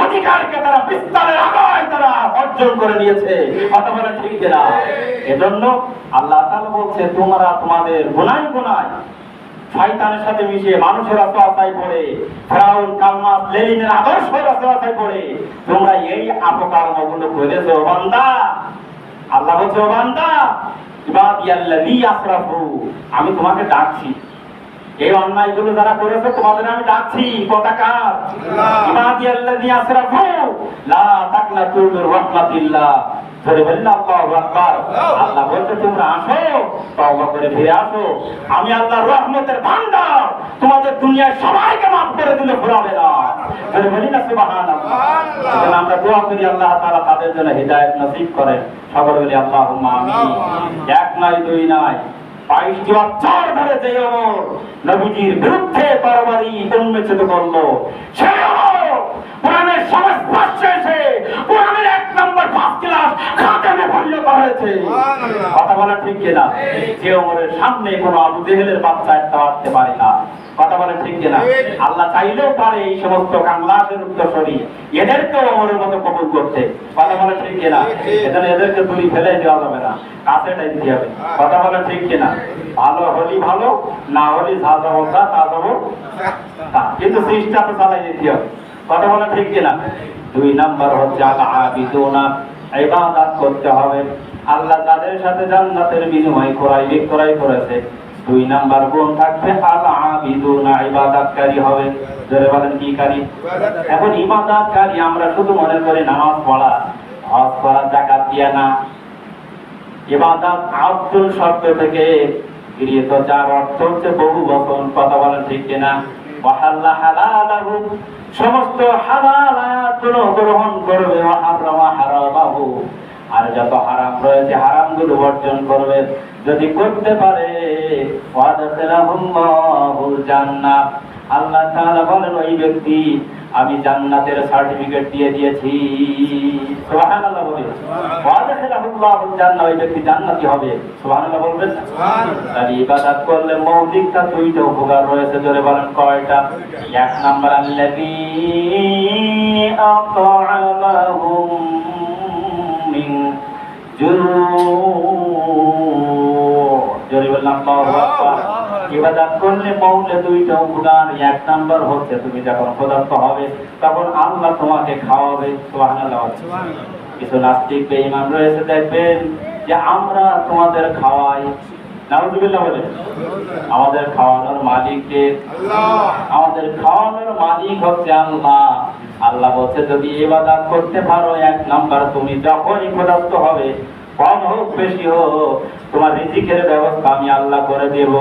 অধিকারকে তারা বিস্তারের আগায় তারা অর্জন করে নিয়েছে। কথা বলে ঠিক কিনা? এজন্য আল্লাহ তাআলা বলছে তোমরা তোমাদের গুনায় গুনায় শয়তানের সাথে মিশে মানুষের অসহায় পড়ে, ফেরাউন, কার্ল মার্কস, লেনিনের আদর্শের অসহায় পড়ে তোমরা এই অপকর্মগুলো করেছো। বান্দা, আল্লাহ বলছে বান্দা, ইবাদি ইবাদিয়াল্লাযী আসরাফু, আমি তোমাকে ডাকছি। এই অন্যায়গুলো যারা করেছে তোমাদের আমি ডাকছি। কথাকার ইবাদিয়াল্লাযী আসরাফু লা তাকনাতু মির রাহমাতিল্লাহ। ধরে বললেন আল্লাহু আকবার। আল্লাহ বলতে তোমরা আসো, তওবা করে ফিরে আসো, আমি আল্লাহর রহমতের ভান্ডার, তোমাদের দুনিয়ার সবাইকে মাফ করে দিলে ফুরাবে না। ধরে বলি না সুবহানাল্লাহ। সুবহানাল্লাহ। আমরা দোয়া করি আল্লাহ তাআলা তাদের জন্য হিদায়াত নসিব করেন। সকলে বলি আল্লাহুম্মা আমিন। এক নয় দুই নয় 22টি বছর ধরে যে ওমর নবীজির বিরুদ্ধে তরবারি উন্মোচিত করলো, সে কোরআনের সংস্পর্শে এসে কোরআনের 1 নম্বর ফার্স্ট ক্লাস খাতামে পরিণত হয়েছে। কথা বলা ঠিক কিনা? যে ওমরের সামনে কোনো আবু জেহেলের বাচ্চা একটা আসতে পারে না। কথা বলা ঠিক কিনা? আল্লাহ চাইলেও পারে এই সমস্ত কাংলাদের উত্তরসূরি এদেরকেও ওমরের মতো কবুল করতে। কথা বলা ঠিক কিনা? এজন্য এদেরকে দূরে ফেলে দেওয়া যাবে না, কাছে দিতে হবে। কথা বলা ঠিক কিনা? ভালো হলি ভালো, না হলি যা যাবো তা যাবো তা, কিন্তু চেষ্টা তো চালাই যেতে হবে। কথা বলা ঠিক কিনা? 2 নাম্বার হচ্ছে আল আবিদুনা, ইবাদত করতে হবে। আল্লাহ যাদের সাথে জান্নাতের বিনিময় ক্রয় বিক্রয় করেছে, 2 নাম্বার গুণ থাকবে আল আবিদুনা, ইবাদতকারী হবে। যারা বলেন কি কারি? এখন ইবাদতকারী আমরা শুধু মনে করি নামাজ পড়া, হজ করা, যাকাত দেয়া না। ইবাদত আব্দুল শব্দ থেকে গৃহীত, যার অর্থ হচ্ছে বহু বচন। কথা বলেন ঠিক কিনা? ওয়াহাল্লা হালালাহু, সমস্ত হালাল আয়াতগুলো গ্রহণ করবে, ওয়াহারামা হারামাহু, আর যত হারাম রয়েছে হারামগুলো বর্জন করবে। যদি করতে পারে ওয়াদাখিলাহুল্লাহুল জান্নাহ, আল্লাহ তাআলা বলেন ওই ব্যক্তি আমি জান্নাতের সার্টিফিকেট দিয়ে দিয়েছি। সুবহানাল্লাহ বলে ওয়াদাখিলাহুল্লাহুল জান্নাহ, ওই ব্যক্তি জান্নাতি হবে। সুবহানাল্লাহ বলবেন না? সুবহানাল্লাহ। তাহলে ইবাদত করলে মৌলিকটা 2টা উপকার রয়েছে। জোরে বলেন কয়টা? 1 নাম্বার আল্লাযী আত'আমাহুম মিন জু'। জোরে বলেন আল্লাহু আকবার। ইবাদত করলে মৌলে 2টা উপকার। 1 নাম্বার হচ্ছে তুমি যখন ক্ষুধার্ত হবে তখন আল্লাহ তোমাকে খাওয়াবে। সুবহানাল্লাহ। কিছু নাস্তিক বেঈমান রয়েছে, দেখবেন যে আমরা তোমাদের খাওয়াই, নাউযুবিল্লাহ বলে। আমাদের খাওয়ানোর মালিক কে? আল্লাহ। আমাদের খাওয়ানোর মালিক হচ্ছে আল্লাহ। আল্লাহ বলছে যদি ইবাদত করতে পারো, 1 নাম্বার তুমি যখনই ক্ষুধার্ত হবে, কম হোক বেশি হোক, তোমার রিজিকের ব্যবস্থা আমি আল্লাহ করে দেব।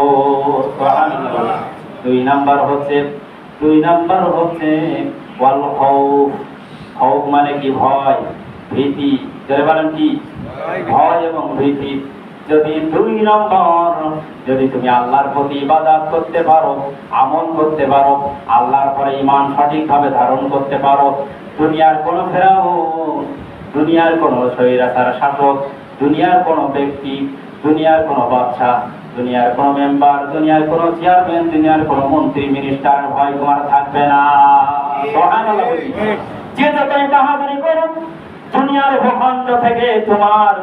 সুবহানাল্লাহ। 2 নাম্বার হচ্ছে ওয়াল খাউফ। খাউফ মানে কি? ভয়, ভীতি। যারা বলেন কি? ভয় এবং ভীতি। যদি 2 নম্বর, যদি তুমি আল্লাহর প্রতি ইবাদত করতে পারো, আমল করতে পারো, আল্লাহর পরে ঈমান সঠিকভাবে ধারণ করতে পারো, দুনিয়ার কোনো ফেরাউন, দুনিয়ার কোনো স্বৈরাচার শাসক, দুনিয়ার কোনো ব্যক্তি, দুনিয়ার কোনো বাদশা, দুনিয়ার কোনো মেম্বার, দুনিয়ার কোনো চেয়ারম্যান, দুনিয়ার কোনো মন্ত্রী মিনিস্টার ভয় তোমার থাকবে না। সুবহানাল্লাহ। যে যতই বাহাদুরি করুক, দুনিয়ার ভূখণ্ড থেকে তোমার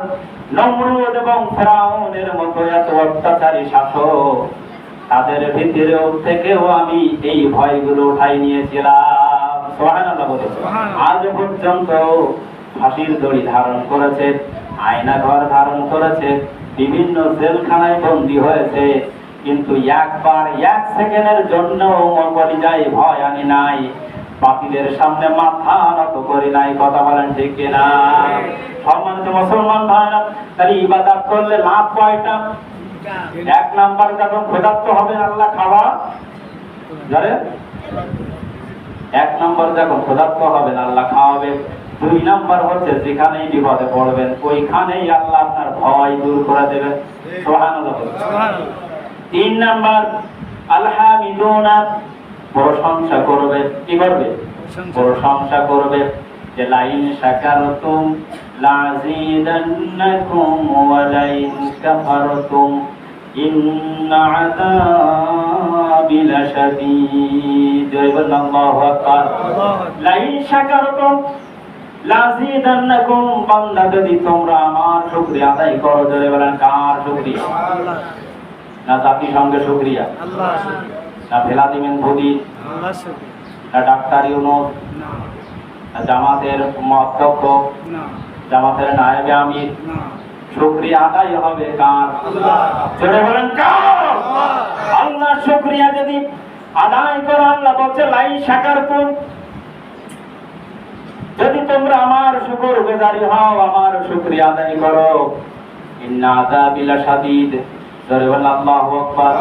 নমরুদ এবং ফেরাউনের মতো এত অত্যাচারী শাসক, তাদের ভিতরেও থেকেও আমি এই ভয়গুলো উঠাই নিয়েছিলাম। সুবহানাল্লাহ বলে। আজ পর্যন্ত ফাঁসির দড়ি ধারণ করেছে, আয়না ঘর ধারণ করেছে, বিভিন্ন জেলখানায় বন্দী হয়েছে, কিন্তু একবার 1 সেকেন্ডের জন্য কলিজায় ভয় আনি নাই, বাতিলের সামনে মাথা নত করি নাই। কথা বলেন ঠিক কিনা? সম্মানিত মুসলমান ভাইরা, তাহলে ইবাদত করলে লাভ কয়টা? 1 নাম্বার যখন ক্ষুধার্ত হবেন আল্লাহ খাওয়া যারে, 1 নাম্বার যখন ক্ষুধার্ত হবেন আল্লাহ খাওয়াবে। 2 নাম্বার হচ্ছে যেখানেই বিপদে পড়বেন ওইখানেই আল্লাহ আপনার ভয় দূর করে দেবেন। সুবহানাল্লাহ। 3 নাম্বার আলহামিদুনা, প্রশংসা করবে। কি করবে? প্রশংসা করবে। যে লাইন শাকারতুম লাযীদান্নাকুম ওয়া লাইন কাফারতুম ইন্না আযাবি লাশাদীদ। আল্লাহু আকবার। লাইন শাকারতুম লাযীদান্নাকুম, বান্দা যদি তোমরা আমার শুকরিয়া আদায় করো, জোরে বলেন কার শুকরিয়া? আল্লাহ। না জাতিসংঘের শুকরিয়া? আল্লাহ। না ভ্লাদিমির পুতিন? আল্লাহ শুকরিয়া। না ডাক্তার ইউনূস? না। না জামাতের অধ্যক্ষ? না। জামাতের নায়েবে আমির? না। শুকরিয়া আদায় হবে কার? জোরে বলেন কার? আল্লাহ শুকরিয়া যদি আদায় করো, আল্লাহ বলছে লাই শাকারতুম, যদি তোমরা আমার শুকরগুজারি হও, আমার শুকরিয়া আদায় করো, ইন্না আযাবি লাশাদীদ, জোরে বলেন আল্লাহু আকবার।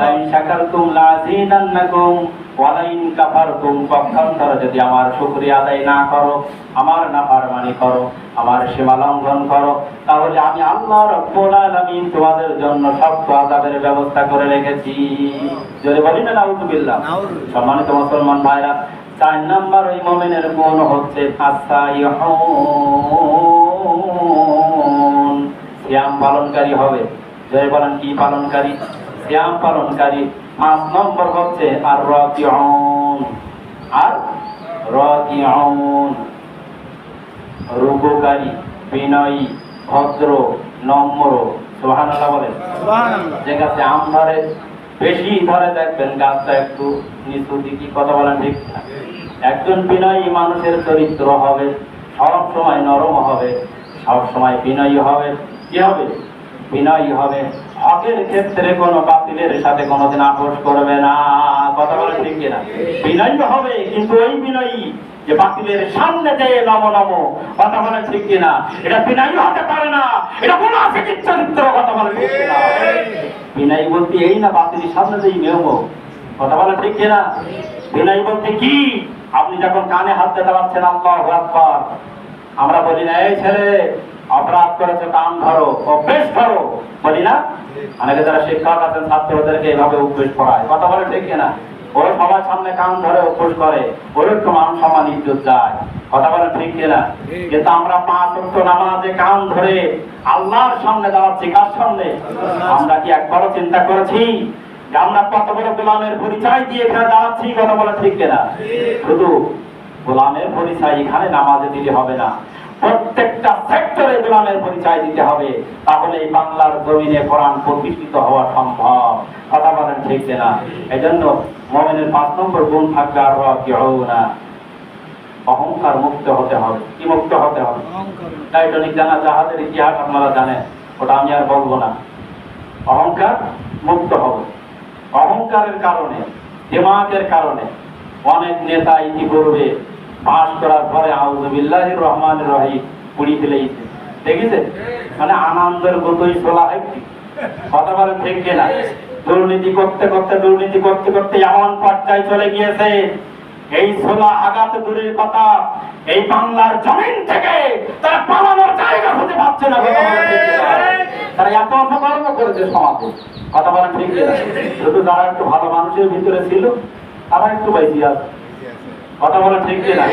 লাই শাকারতুম লাযীদান্নাকুম ওয়া লাইন কাফারতুম, পক্ষান্তর যদি আমার শুকরিয়া আদায় না করো, আমার নাফরমানি করো, আমার সীমা লঙ্ঘন করো, তাহলে আমি আল্লাহ রাব্বুল আলামিন তোমাদের জন্য শক্ত আযাবের ব্যবস্থা করে রেখেছি। যদি বলি না নাউযুবিল্লাহ। সম্মানিত মুসলমান ভাইরা, 4 নাম্বার ওই মুমিনের গুণ হচ্ছে আস-সাইহুন, সিয়াম পালনকারী হবে। যদি বলেন কি পালনকারী? সিয়াম পালনকারী। 5 নম্বর হচ্ছে আর রাকিউন, আর রাকিউন, রুকুকারী, বিনয়ী, ভদ্র, নম্র। সুবহানাল্লাহ বলেন। সুবহানাল্লাহ। যে গাছে আম ধরে, বেশি ধরে দেখবেন গাছটা একটু নিচু দিকে, কথা বলেন ঠিক না? একজন বিনয়ী মানুষের চরিত্র হবে, সব সময় নরম হবে, সব সময় বিনয়ী হবে। কি হবে? বিনয়ী হবে। হকের ক্ষেত্রে কোনো বাতিলের সাথে কোনোদিন আপোষ করবে না, কথা বলেন ঠিক কিনা? বিনয়ী হবে, কিন্তু ওই বিনয়ী যে বাতিলের সামনে যেয়ে নম নম, কথা বলেন ঠিক কিনা? এটা বিনয়ী হতে পারে না, এটা মুনাফিকের চরিত্র, কথা বলেন ঠিক কিনা? বিনয়ী বলতে এই না বাতিলের সামনে যেই নিয়ম, কথা বলেন ঠিক কিনা? বিনয়ী বলতে কি? আপনি যখন কানে হাত দিতে পারছেন আল্লাহু আকবার, আমরা বলি না এই ছেলে অপরাধ করেছে কান ধরো, অভ্যেস ধরো, বলি না? অনেকে যারা শিক্ষক আছেন ছাত্রদেরকে এইভাবে অভ্যেস করায়, কথা বলে ঠিক কিনা? ওরা সবার সামনে কান ধরে অভ্যেস করে, ওর একটু মান সম্মান ইজ্জত যায়, কথা বলে ঠিক কিনা? কিন্তু আমরা 5 ওয়াক্ত নামাজে কান ধরে আল্লাহর সামনে দাঁড়াচ্ছি, কার সামনে? আমরা কি একবারও চিন্তা করেছি যে আমরা কত বড় গোলামের পরিচয় দিয়ে এখানে দাঁড়াচ্ছি, কথা বলে ঠিক কিনা? শুধু গোলামের পরিচয় এখানে নামাজে দিলে হবে না, প্রত্যেকটা সেক্টরে গোলামের পরিচয় দিতে হবে, তাহলে এই বাংলার জমিনে কোরআন প্রতিষ্ঠিত হওয়া সম্ভব, কথা বলেন ঠিক কিনা? এই জন্য মুমিনের 5 নম্বর গুণ থাকবে আর রাকিউনা, অহংকার মুক্ত হতে হবে। কি মুক্ত হতে হবে? টাইটানিক জাহাজের ইতিহাস আপনারা জানেন, ওটা আমি আর বলবো না। অহংকার মুক্ত হবে। অহংকারের কারণে, দিমাগের কারণে অনেক নেতা ইতিপূর্বে পাস করার পরে আউযুবিল্লাহির রহমানির রহিম পুড়ি ফেলেছে, দেখেছে? মানে আনন্দের গতই চলা হয়, কথা বলেন ঠিক কিনা? দুর্নীতি করতে করতে দুর্নীতি করতে করতে এমন পর্যায়ে চলে গিয়েছে, এই ছোলা আঘাত দূরের কথা, এই বাংলার জমিন থেকে তারা পালানোর জায়গা হতে পারছে না, কথা বলেন ঠিক কিনা? তারা এত অপকর্ম করেছে সমাজে, কথা বলেন ঠিক কিনা? শুধু যারা একটু ভালো মানুষের ভিতরে ছিল তারা একটু বেশি আছে, কথা বলেন ঠিক কিনা?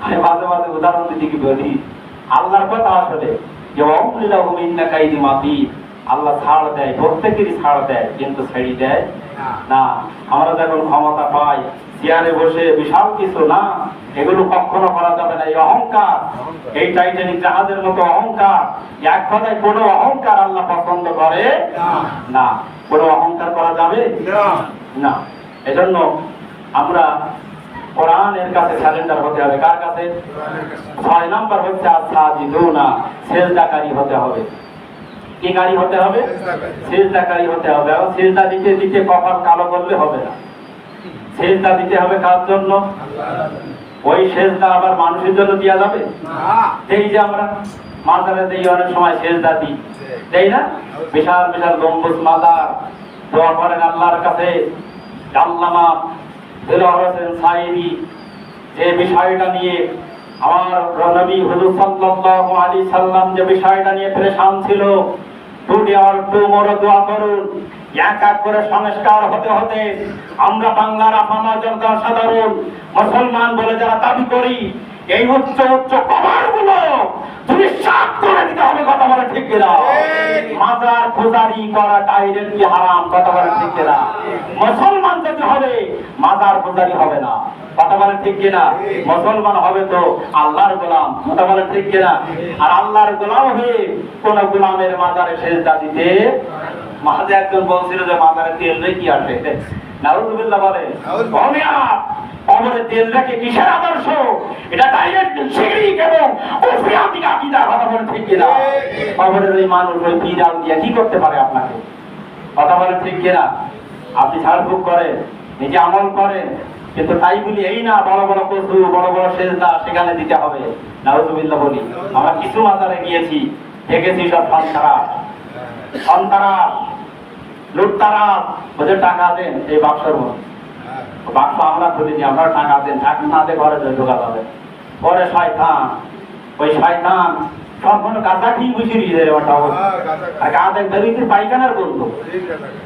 আমি মাঝে মাঝে উদাহরণ দিতে কি বলি, আল্লাহর কথা আসলে যে অমলিলাহুম ইন্না কাইদি মাতিন, আল্লাহ ছাড় দেয়, প্রত্যেকেরই ছাড় দেয়, কিন্তু ছেড়ে দেয় না। আমরা যখন ক্ষমতা পাই, চেয়ারে বসে বিশাল কিছু না, এগুলো কখনো করা যাবে না। এই অহংকার, এই টাইটানিক জাহাজের মতো অহংকার, এক কথায় কোনো অহংকার আল্লাহ পছন্দ করে না। কোনো অহংকার করা যাবে না। এজন্য আমরা কোরআনের কাছে স্যালেন্ডার হতে হবে। কার কাছে? 6 নাম্বার হচ্ছে আস-সাজিদুনা, সিজদাকারী হতে হবে। কি কারী হতে হবে? সিজদাকারী হতে হবে। আর সিজদা দিতে দিতে কপাল কালো করলে হবে না। সিজদা দিতে হবে কার জন্য? ওই সিজদা আবার মানুষের জন্য দেয়া যাবে না। এই যে আমরা মাজারে দেই, অনেক সময় সিজদা দিই, দেই না? বিশাল বিশাল গম্বুজ মাজার, দোয়া করেন আল্লাহর কাছে। আল্লামা দেলোয়ার হোসেন সাইদি যে বিষয়টা নিয়ে, আমার নবী হুজুর সাল্লাল্লাহু আলাইহি সাল্লাম যে বিষয়টা নিয়ে পরেশান ছিল, দুটি আর তোমরা দোয়া করুন। এক এক করে সংস্কার হতে হতে আমরা বাংলার আপামর জনসাধারণ মুসলমান বলে যারা দাবি করি, এই উচ্চ উচ্চ কবরগুলো দুনিশ্বাস করে দিতে হবে, কথা বলে ঠিক কিনা? মাজার পূজারি করা ডাইরেক্টলি হারাম, কথা বলে ঠিক কিনা? মুসলমান যদি হবে মাজার পূজারি হবে না, কথা বলে ঠিক কিনা? মুসলমান হবে তো আল্লাহর গোলাম, কথা বলে ঠিক কিনা? আর আল্লাহর গোলাম হয়ে কোন গোলামের মাজারে সেজদা দিতে, মাঝে একজন বলছিল যে মাজারে তেল রেখে আসে, নাউযুবিল্লাহ বলে, কবরে তেল রেখে কিসের আদর্শ? এটা ডাইরেক্ট শিরক এবং কুফরিয়াতি আকীদা। কথা বলেন ঠিক কিনা? কবরের ওই মানুষ ওই পীর দিয়ে কি করতে পারে আপনাকে? কথা বলেন ঠিক কিনা? আপনি ঝাড়ফুঁক করেন, নিজে আমল করেন, কিন্তু তাই বলি এই না বড় বড় কসু, বড় বড় সেজদা সেখানে দিতে হবে। নাউযুবিল্লাহ বলি। আমরা কিছু মাজারে গিয়েছি, দেখেছি সব সন্তারাস, সন্তারাস, লুটতারাস। ওদের টাকা দেন এই বাক্সের মধ্যে, বাক্স আমরা খুলে দিই, আমরা টাকা দেন, টাকা না দিয়ে ঘরে ঢোকা যাবে। পরে শয়তান, ওই শয়তান সম্পূর্ণ গাঁজা খেয়ে বুঝিয়ে দিয়ে দেয় ওটা অবস্থা। আর গাঁজা বেরোইতে পায়খানার গন্ধ,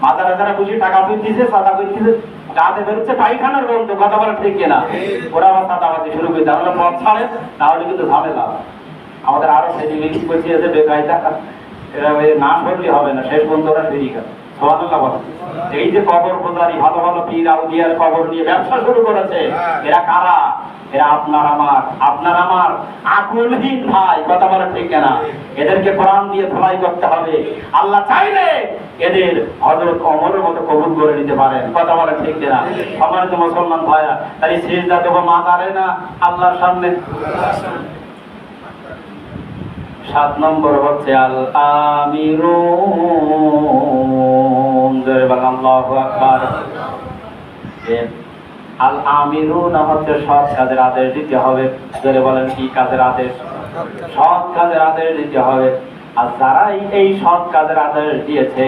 মাজারা যারা বুঝি টাকা দিচ্ছে, সাদা দিচ্ছে, গাঁজা বেরোচ্ছে পায়খানার গন্ধ। কথা বলা ঠিক কিনা? ওরা আবার সাদাবাজি শুরু করে দেয়। আমরা পথ ছাড়ে, তাহলে কিন্তু ঝামেলা। আমাদের আরো সেদিকে করছি আছে বেকায়দা, এরা না সরলে হবে না, শেষ পর্যন্ত ওরা ফিরি গেল। সুবহানাল্লাহ বলেন। এই যে কবর পূজারী ভালো ভালো পীর আউলিয়ার কবর নিয়ে ব্যবসা শুরু করেছে, এরা কারা? এরা আপনার আমার আকলহীন ভাই। কথা বলা ঠিক কিনা? এদেরকে কোরআন দিয়ে ধোলাই করতে হবে। আল্লাহ চাইলে এদের হযরত ওমরের মতো কবুল করে নিতে পারেন। কথা বলা ঠিক কিনা? সম্মানিত মুসলমান ভাইরা, তাই সিজদা দেব মাজারে না আল্লাহর সামনে। 7 নম্বর হচ্ছে আল আমিরুন। আল্লাহু আকবার। আল আমিরুন হচ্ছে সৎ কাজের আদেশ দিতে হবে। জোরে বলেন কি কাজের আদেশ? সৎ কাজের আদেশ দিতে হবে। আর যারাই এই সৎ কাজের আদেশ দিয়েছে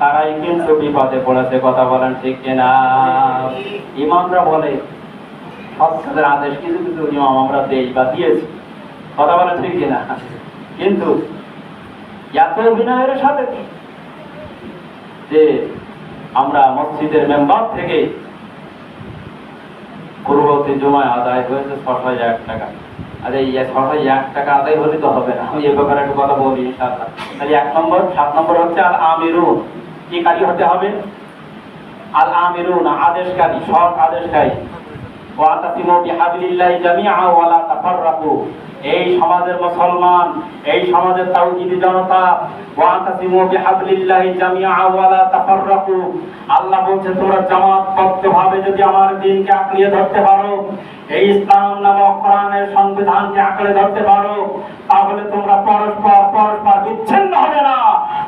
তারাই কিন্তু বিপদে পড়েছে। কথা বলেন ঠিক কিনা? ইমামরা বলে সৎ কাজের আদেশ কিছু কিছু ইমাম আমরা দেই বা দিয়েছি। কথা বলেন ঠিক কিনা? কিন্তু এত বিনয়ের সাথে যে আমরা মসজিদের মেম্বার থেকে পূর্ববর্তী জুমায় আদায় হয়েছে ৬০০০ টাকা। আর এই ৬০০০ টাকা আদায় হলে তো হবে না। আমি এ ব্যাপারে একটু কথা বলি ইনশাআল্লাহ। তাহলে 1 নম্বর। 7 নম্বর হচ্ছে আল আমিরুন। কি কারি হতে হবে? আল আমিরুন আদেশকারী, সৎ আদেশকারী। ওয়াতাসিমু বিহাবলিল্লাহি জামিআ ওয়া লা তাফাররাকু। এই সমাজের মুসলমান, এই সমাজের তাওহীদি জনতা, ওয়াতাসিমু বিহাবলিল্লাহি জামিআ ওয়া লা তাফাররাকু। আল্লাহ বলছেন তোমরা জামাতবদ্ধভাবে যদি আমার দ্বীনকে আঁকড়িয়ে ধরতে পারো, এই ইসলাম নামক কোরআনের সংবিধানকে আঁকড়ে ধরতে পারো, তাহলে তোমরা পরস্পর বিচ্ছিন্ন হবে না।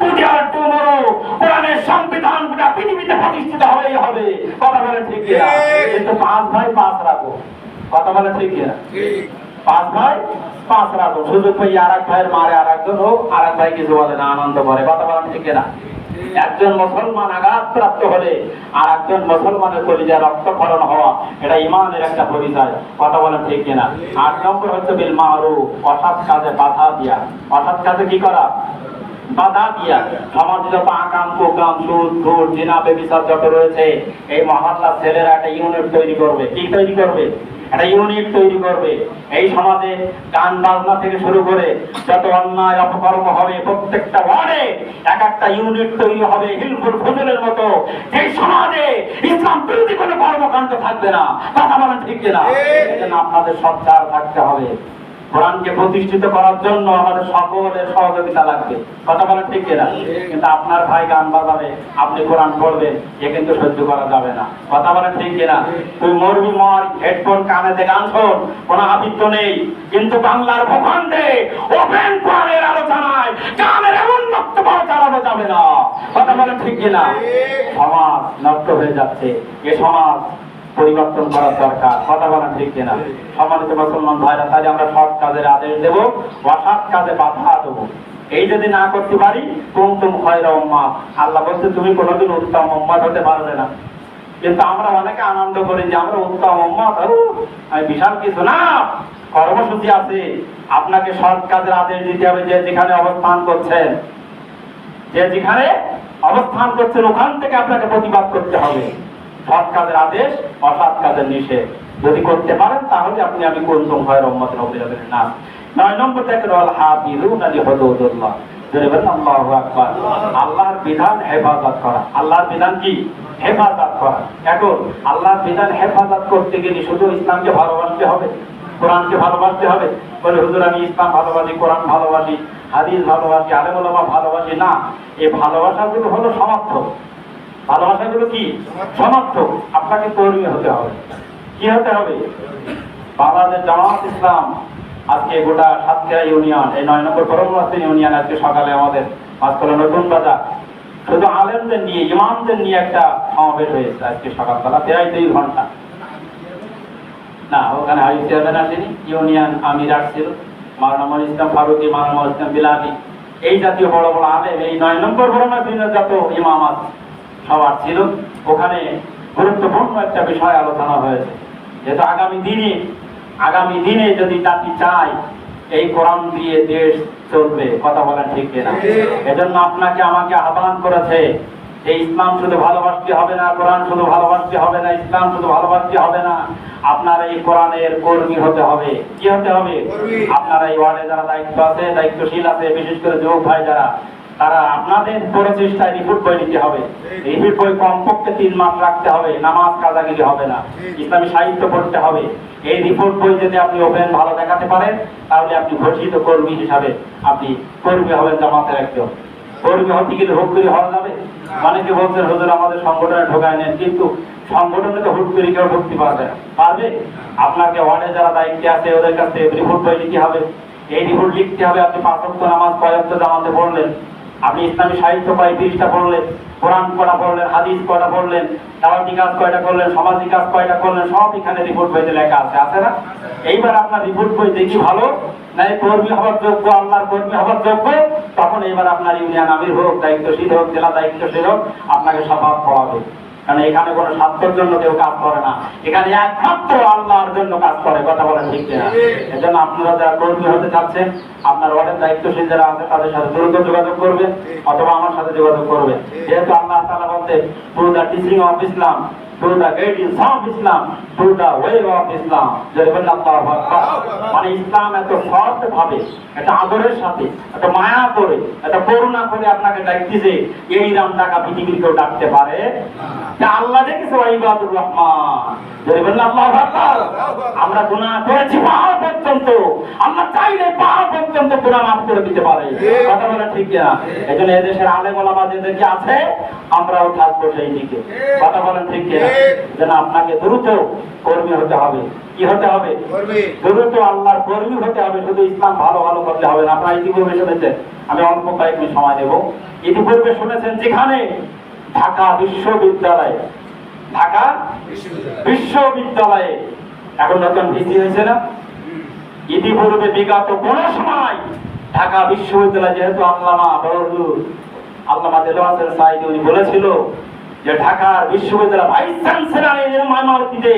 টুডেয়ার টুমরো কোরআনের সংবিধান গোটা পৃথিবীতে প্রতিষ্ঠিত হবেই হবে। কথা বলে ঠিক কিনা? কিন্তু 5 ভাই 5 রাখো। কথা বলে ঠিক কিনা? 5 ভাই 5 রাখো। সুযোগ পাই আরেক ভাইয়ের মারে আরেকজন হোক, আরেক ভাই কিছু বলে না, আনন্দ করে। কথা বলেন ঠিক কিনা? একজন মুসলমান আঘাতপ্রাপ্ত হলে আর একজন মুসলমানের কলিজায় রক্তক্ষরণ হওয়া, এটা ইমানের একটা পরিচয়। কথা বলেন ঠিক কিনা? 8 নম্বর হচ্ছে বিল মারুফ, অসৎ কাজে বাধা দিয়া। অসৎ কাজে কি করা? বাধা দিয়া। সমাজে যত আকাম কুকাম, সুদ ঘুষ জিনা বেবিচার যত রয়েছে, এই মহল্লার ছেলেরা একটা ইউনিট তৈরি করবে। কি তৈরি করবে? একটা ইউনিট তৈরি করবে। এই সমাজে গান বাজনা থেকে শুরু করে যত অন্যায় অপকর্ম হবে, প্রত্যেকটা ওয়ার্ডে এক একটা ইউনিট তৈরি হবে হিলফুল ফজলের মতো। এই সমাজে ইসলাম বিরোধী কোনো কর্মকাণ্ড থাকবে না। কথা বলেন ঠিক কিনা? এজন্য আপনাদের সচ্চার থাকতে হবে। কোরআনকে প্রতিষ্ঠিত করার জন্য আমাদের সকলের সহযোগিতা লাগবে। কথা বলেন ঠিক কিনা? কিন্তু আপনার ভাই গান বাজাবে, আপনি কোরআন পড়বেন, এ কিন্তু সহ্য করা যাবে না। কথা বলেন ঠিক কিনা? তুই মরবি মর, হেডফোন কানে দিয়ে গান শোন, কোনো আবৃত্ত নেই। কিন্তু বাংলার ভূখণ্ডে ওপেন কোরআনের আলোচনায় গানের এমন বক্তব্য চালানো যাবে না। কথা বলেন ঠিক কিনা? সমাজ নষ্ট হয়ে যাচ্ছে, এ সমাজ পরিবর্তন করার দরকার। কথা বলেন ঠিক কিনা? সম্মানিত মুসলমান ভাইরা, তাহলে আমরা সৎ কাজের আদেশ দেব, অসৎ কাজে বাধা দেবো। এই যদি না করতে পারি, কুনতুম খায়রা উম্মাহ, আল্লাহ বলছে তুমি কোনোদিন উত্তম উম্মাত হতে পারবে না। কিন্তু আমরা অনেকে আনন্দ করি যে আমরা উত্তম উম্মাত, বিশাল কিছু না। কর্মসূচি আছে, আপনাকে সৎ কাজের আদেশ দিতে হবে। যে যেখানে অবস্থান করছেন, যে যেখানে অবস্থান করছেন, ওখান থেকে আপনাকে প্রতিবাদ করতে হবে। সৎ কাজের আদেশ, অসৎ কাজের নিষেধ যদি করতে পারেন, তাহলে আপনি আমি কুনতুম খায়রা উম্মাতিন উখরিজাত লিন-নাস। 9 নম্বর দেখেন ওয়াল হাফিজুনা লিহুদুদিল্লাহ। আল্লাহু আকবার। আল্লাহর বিধান হেফাজত করা। আল্লাহর বিধান কি? হেফাজত করা। এখন আল্লাহর বিধান হেফাজত করতে গেলে শুধু ইসলামকে ভালোবাসতে হবে, কোরআনকে ভালোবাসতে হবে? বলে হুজুর আমি ইসলাম ভালোবাসি, কোরআন ভালোবাসি, হাদিস ভালোবাসি, আলেম ওলামা ভালোবাসি। না, এই ভালোবাসাগুলো হলো সমর্থক। ভালোবাসাগুলো কি? সমর্থক। আপনাকে কর্মী হতে হবে। কি হতে হবে? বাংলাদেশ জামাত ইসলাম আজকে গোটা সাতক্ষীরা ইউনিয়ন, এই 9 নম্বর পরমনাস্তিন ইউনিয়ন আজকে সকালে আমাদের মাঝখানে নতুন বাজার শুধু আলেমদের নিয়ে, ইমামদের নিয়ে একটা সমাবেশ হয়েছে আজকে সকালবেলা, প্রায় 2 ঘন্টা। না, ওখানে হাই চেয়ারম্যান আসেনি, ইউনিয়ন আমির আসছিল, মাওলানা ইসলাম ফারুকি, মাওলানা ইসলাম বিলালি, এই জাতীয় বড় বড় আলেম, এই 9 নম্বর পরমনাস্তিনের যত ইমাম আছে সব আসছিল। ওখানে গুরুত্বপূর্ণ একটা বিষয় আলোচনা হয়েছে, যেহেতু আগামী দিনে যদি জাতি চায় এই কোরআন দিয়ে দেশ চলবে, কথা বলেন ঠিক কিনা? এজন্য আপনাকে আমাকে আহ্বান করেছে যে ইসলাম শুধু ভালোবাসতে হবে না, কোরআন শুধু ভালোবাসতে হবে না, ইসলাম শুধু ভালোবাসতে হবে না, আপনার এই কোরআনের কর্মী হতে হবে। কি হতে হবে? আপনারা এই ওয়ার্ডে যারা দায়িত্ব আছে, দায়িত্বশীল আছে, বিশেষ করে যুবক ভাই যারা, তারা আপনাদের প্রচেষ্টায় রিপোর্ট বই নিতে হবে। রিপোর্ট বই কমপক্ষে 3 মাস রাখতে হবে, নামাজ কাজাগিরি হবে না, ইসলামী সাহিত্য পড়তে হবে। এই রিপোর্ট বই যদি আপনি ওপেন ভালো দেখাতে পারেন, তাহলে আপনি ঘোষিত কর্মী হিসাবে আপনি কর্মী হবেন জামাতের একজন। কর্মী হতে গেলে হুট করে হওয়া যাবে? অনেকে বলছেন হুজুর আমাদের সংগঠনে ঢোকায় নেন, কিন্তু সংগঠনে তো হুট করে কেউ ঢুকতে পারবে? আপনাকে ওয়ার্ডে যারা দায়িত্বে আছে ওদের কাছে রিপোর্ট বই লিখতে হবে। এই রিপোর্ট লিখতে হবে আপনি 5 ওয়াক্ত নামাজ কয় ওয়াক্ত জামাতে পড়লেন, আপনি ইসলামী সাহিত্য কয় পৃষ্ঠা পড়লেন, কোরআন কয়টা পড়লেন, হাদিস কয়টা পড়লেন, দাওয়াতি কাজ কয়টা করলেন, সামাজিক কাজ কয়টা করলেন, সব এখানে রিপোর্ট বইতে লেখা আছে না? এইবার আপনার রিপোর্ট বই দেখি ভালো নাই, কর্মী হওয়ার যোগ্য, আল্লাহর কর্মী হওয়ার যোগ্য, তখন এবার আপনার ইউনিয়ন আমির হোক, দায়িত্বশীল হোক, জেলা দায়িত্বশীল হোক, আপনাকে শপথ পড়াবে। কারণ এখানে কোনো স্বার্থের জন্য কেউ কাজ করে না, এখানে একমাত্র আল্লাহর জন্য কাজ করে, কথা বলেন ঠিক কিনা? এজন্য আপনারা যারা কর্মী হতে চাচ্ছেন, আপনার ওয়ার্ডের দায়িত্বশীল যারা আছে তাদের সাথে দ্রুত যোগাযোগ করবেন, অথবা আমার সাথে যোগাযোগ করবেন। যেহেতু আল্লাহ তাআলা বলতে through the teaching of Islam, through the guidance of Islam, through the way of Islam, মানে ইসলাম এত সৎ ভাবে, একটা আদরের সাথে, একটা মায়া করে, একটা করুণা করে আপনাকে ডাকতেছে, এই নাম টাকা পৃথিবীর কেউ ডাকতে পারে? আল্লাহ দেখেছে ইবাদুর রহমান, আমরা গুনাহ করেছি পাহাড় পর্যন্ত, আল্লাহ চাইলে পাহাড় পর্যন্ত গুনাহ মাফ করে দিতে পারে, কথা বলা ঠিক না? এজন্য এদেশের আলেম ওলামা যেদিকে আছে আমরাও থাকবো সেই দিকে, কথা বলেন ঠিক না? যেন আপনাকে দ্রুত কর্মী হতে হবে। কি হতে হবে? দ্রুত আল্লাহর কর্মী হতে হবে, শুধু ইসলাম ভালো ভালো করলে হবে না। আপনারা ইতিপূর্বে শুনেছেন, আমি অল্প কয়েক মিনিট সময় দেব, ইতিপূর্বে শুনেছেন যেখানে ঢাকা বিশ্ববিদ্যালয়ে এখন নতুন ভিসি হয়েছে না, ইতিপূর্বে বিগত কোন সময় ঢাকা বিশ্ববিদ্যালয়, যেহেতু আল্লামা দেলোয়ার হোসেন সাঈদী উনি বলেছিল যে ঢাকার বিশ্ববিদ্যালয় ভাইস চ্যান্সেলরের ইমামতিতে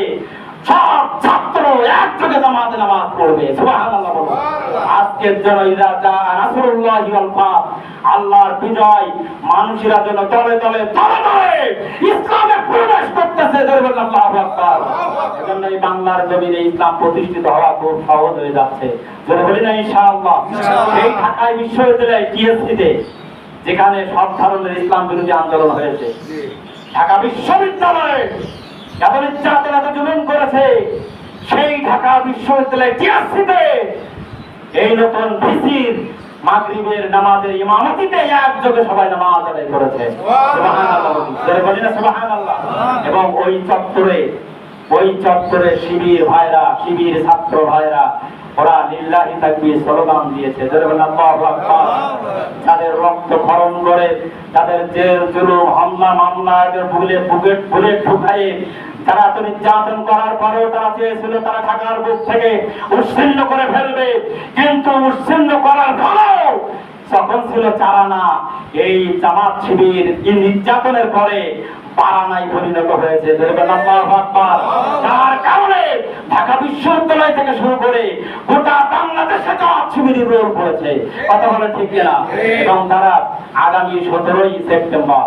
সব ছাত্র একযোগে জামাতে নামাজ পড়বে, সুবহানাল্লাহ বলুন। আজকের জন্য ইযা জা নাসরুল্লাহি ওয়াল ফাত, আল্লাহর বিজয়, মানুষেরা যেন তলে তলে ইসলামে প্রবেশ করতেছে, আল্লাহু আকবার। এজন্য এই বাংলার জমিনে ইসলাম প্রতিষ্ঠিত হওয়া খুব সহজ হয়ে যাচ্ছে, যদি বলি না ইনশাআল্লাহ। এই ঢাকায় বিশ্ববিদ্যালয় টিএসসিতে যেখানে সব ধরনের ইসলাম বিরোধী আন্দোলন হয়েছে, ঢাকা বিশ্ববিদ্যালয়ে এত নির্যাতন, এত জুলুম করেছে, সেই ঢাকা বিশ্ববিদ্যালয় টিএসসিতে এই নতুন ভিসির মাগরিবের নামাজের ইমামতিতে একযোগে সবাই নামাজ আদায় করেছে, সুবহানাল্লাহ, সুবহানাল্লাহ। এবং ওই চত্বরে শিবির ভাইরা, শিবির ছাত্র ভাইরা, ওরা লিল্লাহি তাকবীর স্লোগান দিয়েছে, আল্লাহু আকবার। তাদের রক্ত খরণ করে, তাদের জেল জুলুম হামলা মামলা বুলেট ঢুকায়ে তারা তো নির্যাতন করার পরেও তারা চেয়েছিল তারা ঢাকার বুক থেকে উচ্ছিন্ন করে ফেলবে, কিন্তু উচ্ছিন্ন করার পরেও তখন ছিল চারানা। এই জামাত শিবির নির্যাতনের পরে পারানায় পরিণত হয়েছে, আল্লাহু আকবার। যার কারণে ঢাকা বিশ্ববিদ্যালয় থেকে শুরু করে গোটা বাংলাদেশে জামাত শিবিরের রোল পড়েছে, কথা বলে ঠিক না? এবং তারা আগামী 17ই সেপ্টেম্বর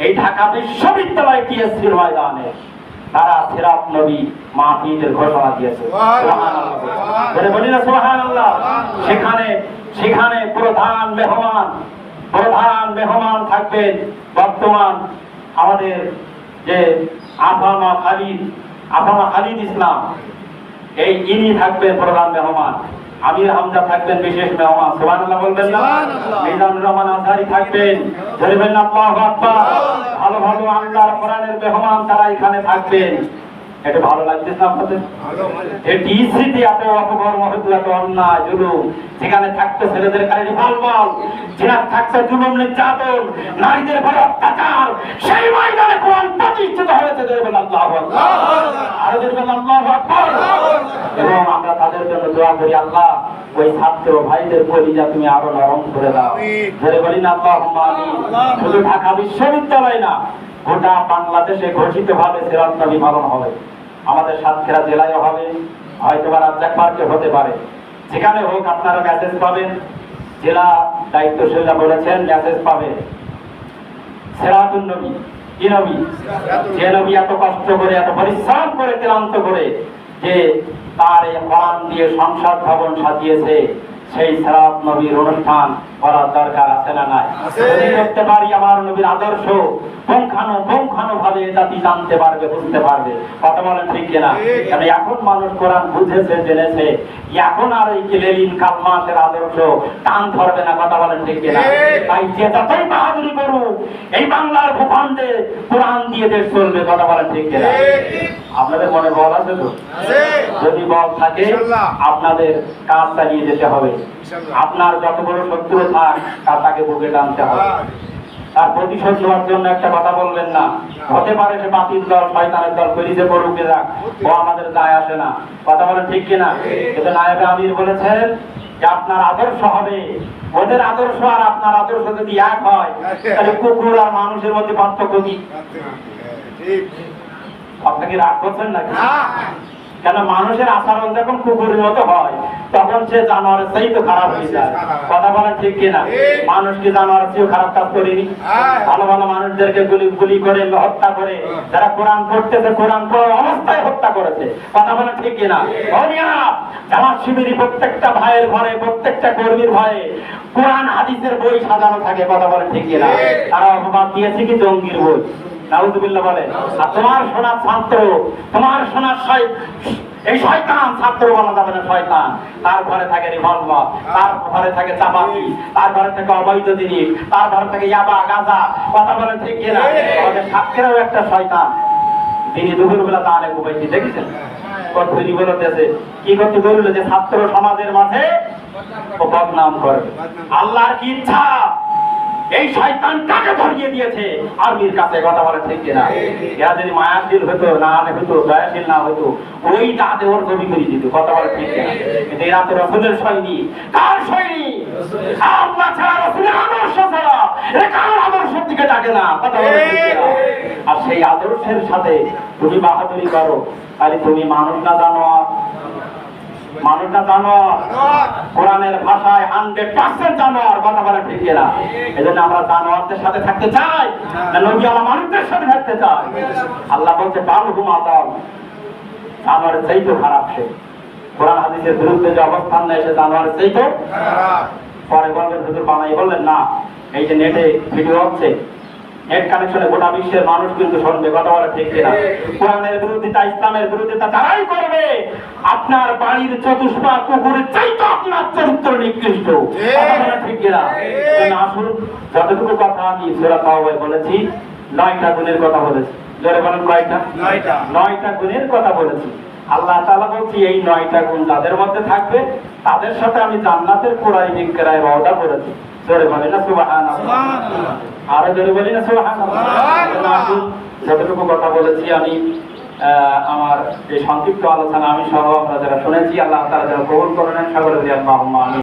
এই ঢাকা বিশ্ববিদ্যালয় টিএসসির ময়দানে তারা সিরাত নবী মাহফিলের ঘোষণা দিয়েছে, সুবহানাল্লাহ, বলি না সুবহানাল্লাহ। সেখানে প্রধান মেহমান থাকবেন বর্তমান আমাদের যে আফামা খালিদ ইসলাম, ইনি থাকবেন প্রধান মেহমান। আমির হামজা থাকবেন বিশেষ মেহমান, সুবহানাল্লাহ বলবেন না? মিজানুর রহমান আজহারি থাকবেন, বলবেন আল্লাহু আকবার। ভালো ভালো আল্লাহর কোরআনের মেহমান তারা এখানে থাকবেন। এটা ভালো লাগতেছে না আপনাদের? এটি স্মৃতি এত অপকর্ম হতো, এত অন্যায় জুলুম, যেখানে থাকতো ছেলেদের কাছে রিভলভার, যেখানে থাকতো জুলুম নির্যাতন, নারীদের উপর অত্যাচার, সেই ময়দানে কোরআন প্রতিষ্ঠিত হয়েছে। আল্লাহু আকবার, আরো আল্লাহু আকবার। এবং আমরা তাদের জন্য দোয়া করি, আল্লাহ ওই ছাত্র ভাইদের কলিজা তুমি আরো নরম করে দাও। ধরে বলি না আল্লাহুম্মা আমিন। শুধু ঢাকা বিশ্ববিদ্যালয় না, গোটা বাংলাদেশে ঘোষিত ভাবে সিরাত নবী পালন হবে। আমাদের সাতক্ষীরা জেলায় হবে, হয়তো বা রাজ্জাক পার্কে হতে পারে। যেখানে হোক আপনারা মেসেজ পাবেন, জেলা দায়িত্বশীলরা বলেছেন মেসেজ পাবেন। সিরাতুন নবী, কি নবী? যে নবী এত কষ্ট করে, এত পরিশ্রম করে, ক্লান্ত করে, যে তার এই কোরআন দিয়ে সংসদ ভবন সাজিয়েছে, সেই সিরাত নবীর অনুষ্ঠান করার দরকার আছে না নাই? যদি করতে পারি আমার নবীর আদর্শ পুঙ্খানু ভাবে জাতি জানতে পারবে, বুঝতে পারবে। কথা বলেন ঠিক কিনা? কারণ এখন মানুষ কোরআন বুঝেছে, জেনেছে, এখন আর এই লেলিন কালমাসের আদর্শ টান ধরবে না। কথা বলেন ঠিক কিনা? তাই যে যতই বাহাদুরি করুক, এই বাংলার ভূখণ্ডে কোরআন দিয়ে দেশ চলবে। কথা বলেন ঠিক কিনা? আপনাদের মনে বল আছে তো? যদি বল থাকে আপনাদের কাজ চালিয়ে যেতে হবে। আপনার যত বড় শত্রু থাক, তাকে বুকে টানতে হবে। তার প্রতিশোধ নেওয়ার জন্য একটা কথা বলবেন না। হতে পারে সে বাতিল দল, শয়তানের দল, করিতে পড়ুকে যাক, ও আমাদের দায় আসে না। কথা বলেন ঠিক কিনা? কিন্তু নায়েবে আমির বলেছেন যে আপনার আদর্শ হবে, ওদের আদর্শ আর আপনার আদর্শ যদি এক হয়, তাহলে কুকুর আর মানুষের মধ্যে পার্থক্য কি? আপনি কি রাগ করছেন নাকি? কেন মানুষের আচরণ যখন কুকুরের মতো হয়, তখন সে জানোয়ারের চেয়ে তো খারাপ হয়ে যায়। কথা বলেন ঠিক কিনা? মানুষ কি জানোয়ারের চেয়েও খারাপ কাজ করেনি? ভালো ভালো মানুষদেরকে গুলি করে, হত্যা করে, যারা কোরআন পড়তেছে, কোরআন পড়া অবস্থায় হত্যা করেছে। কথা বলেন ঠিক কিনা? জামাত শিবিরি প্রত্যেকটা ভাইয়ের ঘরে, প্রত্যেকটা কর্মীর ঘরে কোরআন হাদিসের বই সাজানো থাকে। কথা বলেন ঠিক কিনা? তারা অপবাদ দিয়েছে কি জঙ্গির বই। নাউযুবিল্লাহ বলেন। আর তোমার সোনার ছাত্র, তোমার সোনার এই শয়তান ছাত্র বলা যাবে না, শয়তান। তার ঘরে থাকে রিভলভার, তার ঘরে থাকে চাপাতি, তার ঘরে থাকে অবৈধ জিনিস, তার ঘরে থাকে ইয়াবা, গাঁজা। কথা বলেন ঠিক কিনা? আমাদের ছাত্রেরও একটা শয়তান। তিনি দুপুরবেলা তাহলে ঘুমাইছি, দেখেছেন? তৈরি বলতেছে কি করতে বললো যে ছাত্র সমাজের মাঝে বদনাম করবে। আল্লাহর কি ইচ্ছা এই শয়তান কাকে ধরিয়ে দিয়েছে আর্মির কাছে। কথা বলে ঠিক কিনা? এরা যদি মায়াশীল হতো, না হতো, দয়াশীল না হতো, ওই দাঁতে ওর ছবি করে দিত। কথা বলে ঠিক কিনা? কিন্তু এরা তো রসুলের সৈনিক। কার সৈনিক? আল্লাহ ছাড়া, রসুলের আদর্শ ছাড়া এরা কারোর আদর্শের দিকে ডাকে না। কথা বলে ঠিক কিনা? আর সেই আদর্শের সাথে তুমি বাহাদুরি করো, তাহলে তুমি মানুষ না জানোয়ার? মানুষ না জানোয়ার? কোরআনের ভাষায় 100% জানোয়ার। কথা বলে ঠিক কিনা? এই জন্য আমরা জানোয়ারদের সাথে থাকতে চাই না নবীওয়ালা মানুষদের সাথে থাকতে চাই? আল্লাহ বলছে বালহুম আদম, জানোয়ারের চাইতে খারাপ সে। কোরআন হাদিসের বিরুদ্ধে যে অবস্থান নেয়, সে জানোয়ারের চাইতে খারাপ। পরে বলবেন হুজুর বানাই, বললেন না, এই যে নেটে ভিডিও হচ্ছে, নেট কানেকশনে গোটা বিশ্বের মানুষ কিন্তু শুনবে। কথা বলে ঠিক কিনা? কোরআনের বিরোধিতা, ইসলামের বিরোধিতা যারাই করবে, আপনার বাড়ির চতুষ্পা কুকুরের চাইতে আপনার চরিত্র নিকৃষ্ট। কথা বলে ঠিক কিনা? আসুন, যতটুকু কথা আমি সূরা তাওবায় বলেছি, 9টা গুণের কথা বলেছি। জোরে বলেন কয়টা? 9টা গুণের কথা বলেছি। আল্লাহ তাআলা বলছি এই 9টা গুণ যাদের মধ্যে থাকবে, তাদের সাথে আমি জান্নাতের কুরাই বিক্রয় ওয়াদা করেছি। জোরে বলেন না সুবহানাল্লাহ? আরো জোরে বলি না সুবহানাল্লাহ? যতটুকু কথা বলেছি আমি, আমার এই সংক্ষিপ্ত আলোচনা আমি সহ আমরা যারা শুনেছি, আল্লাহ তাআলা যেন কবুল করে নেন। সকলে বলি আল্লাহুম্মা আমিন।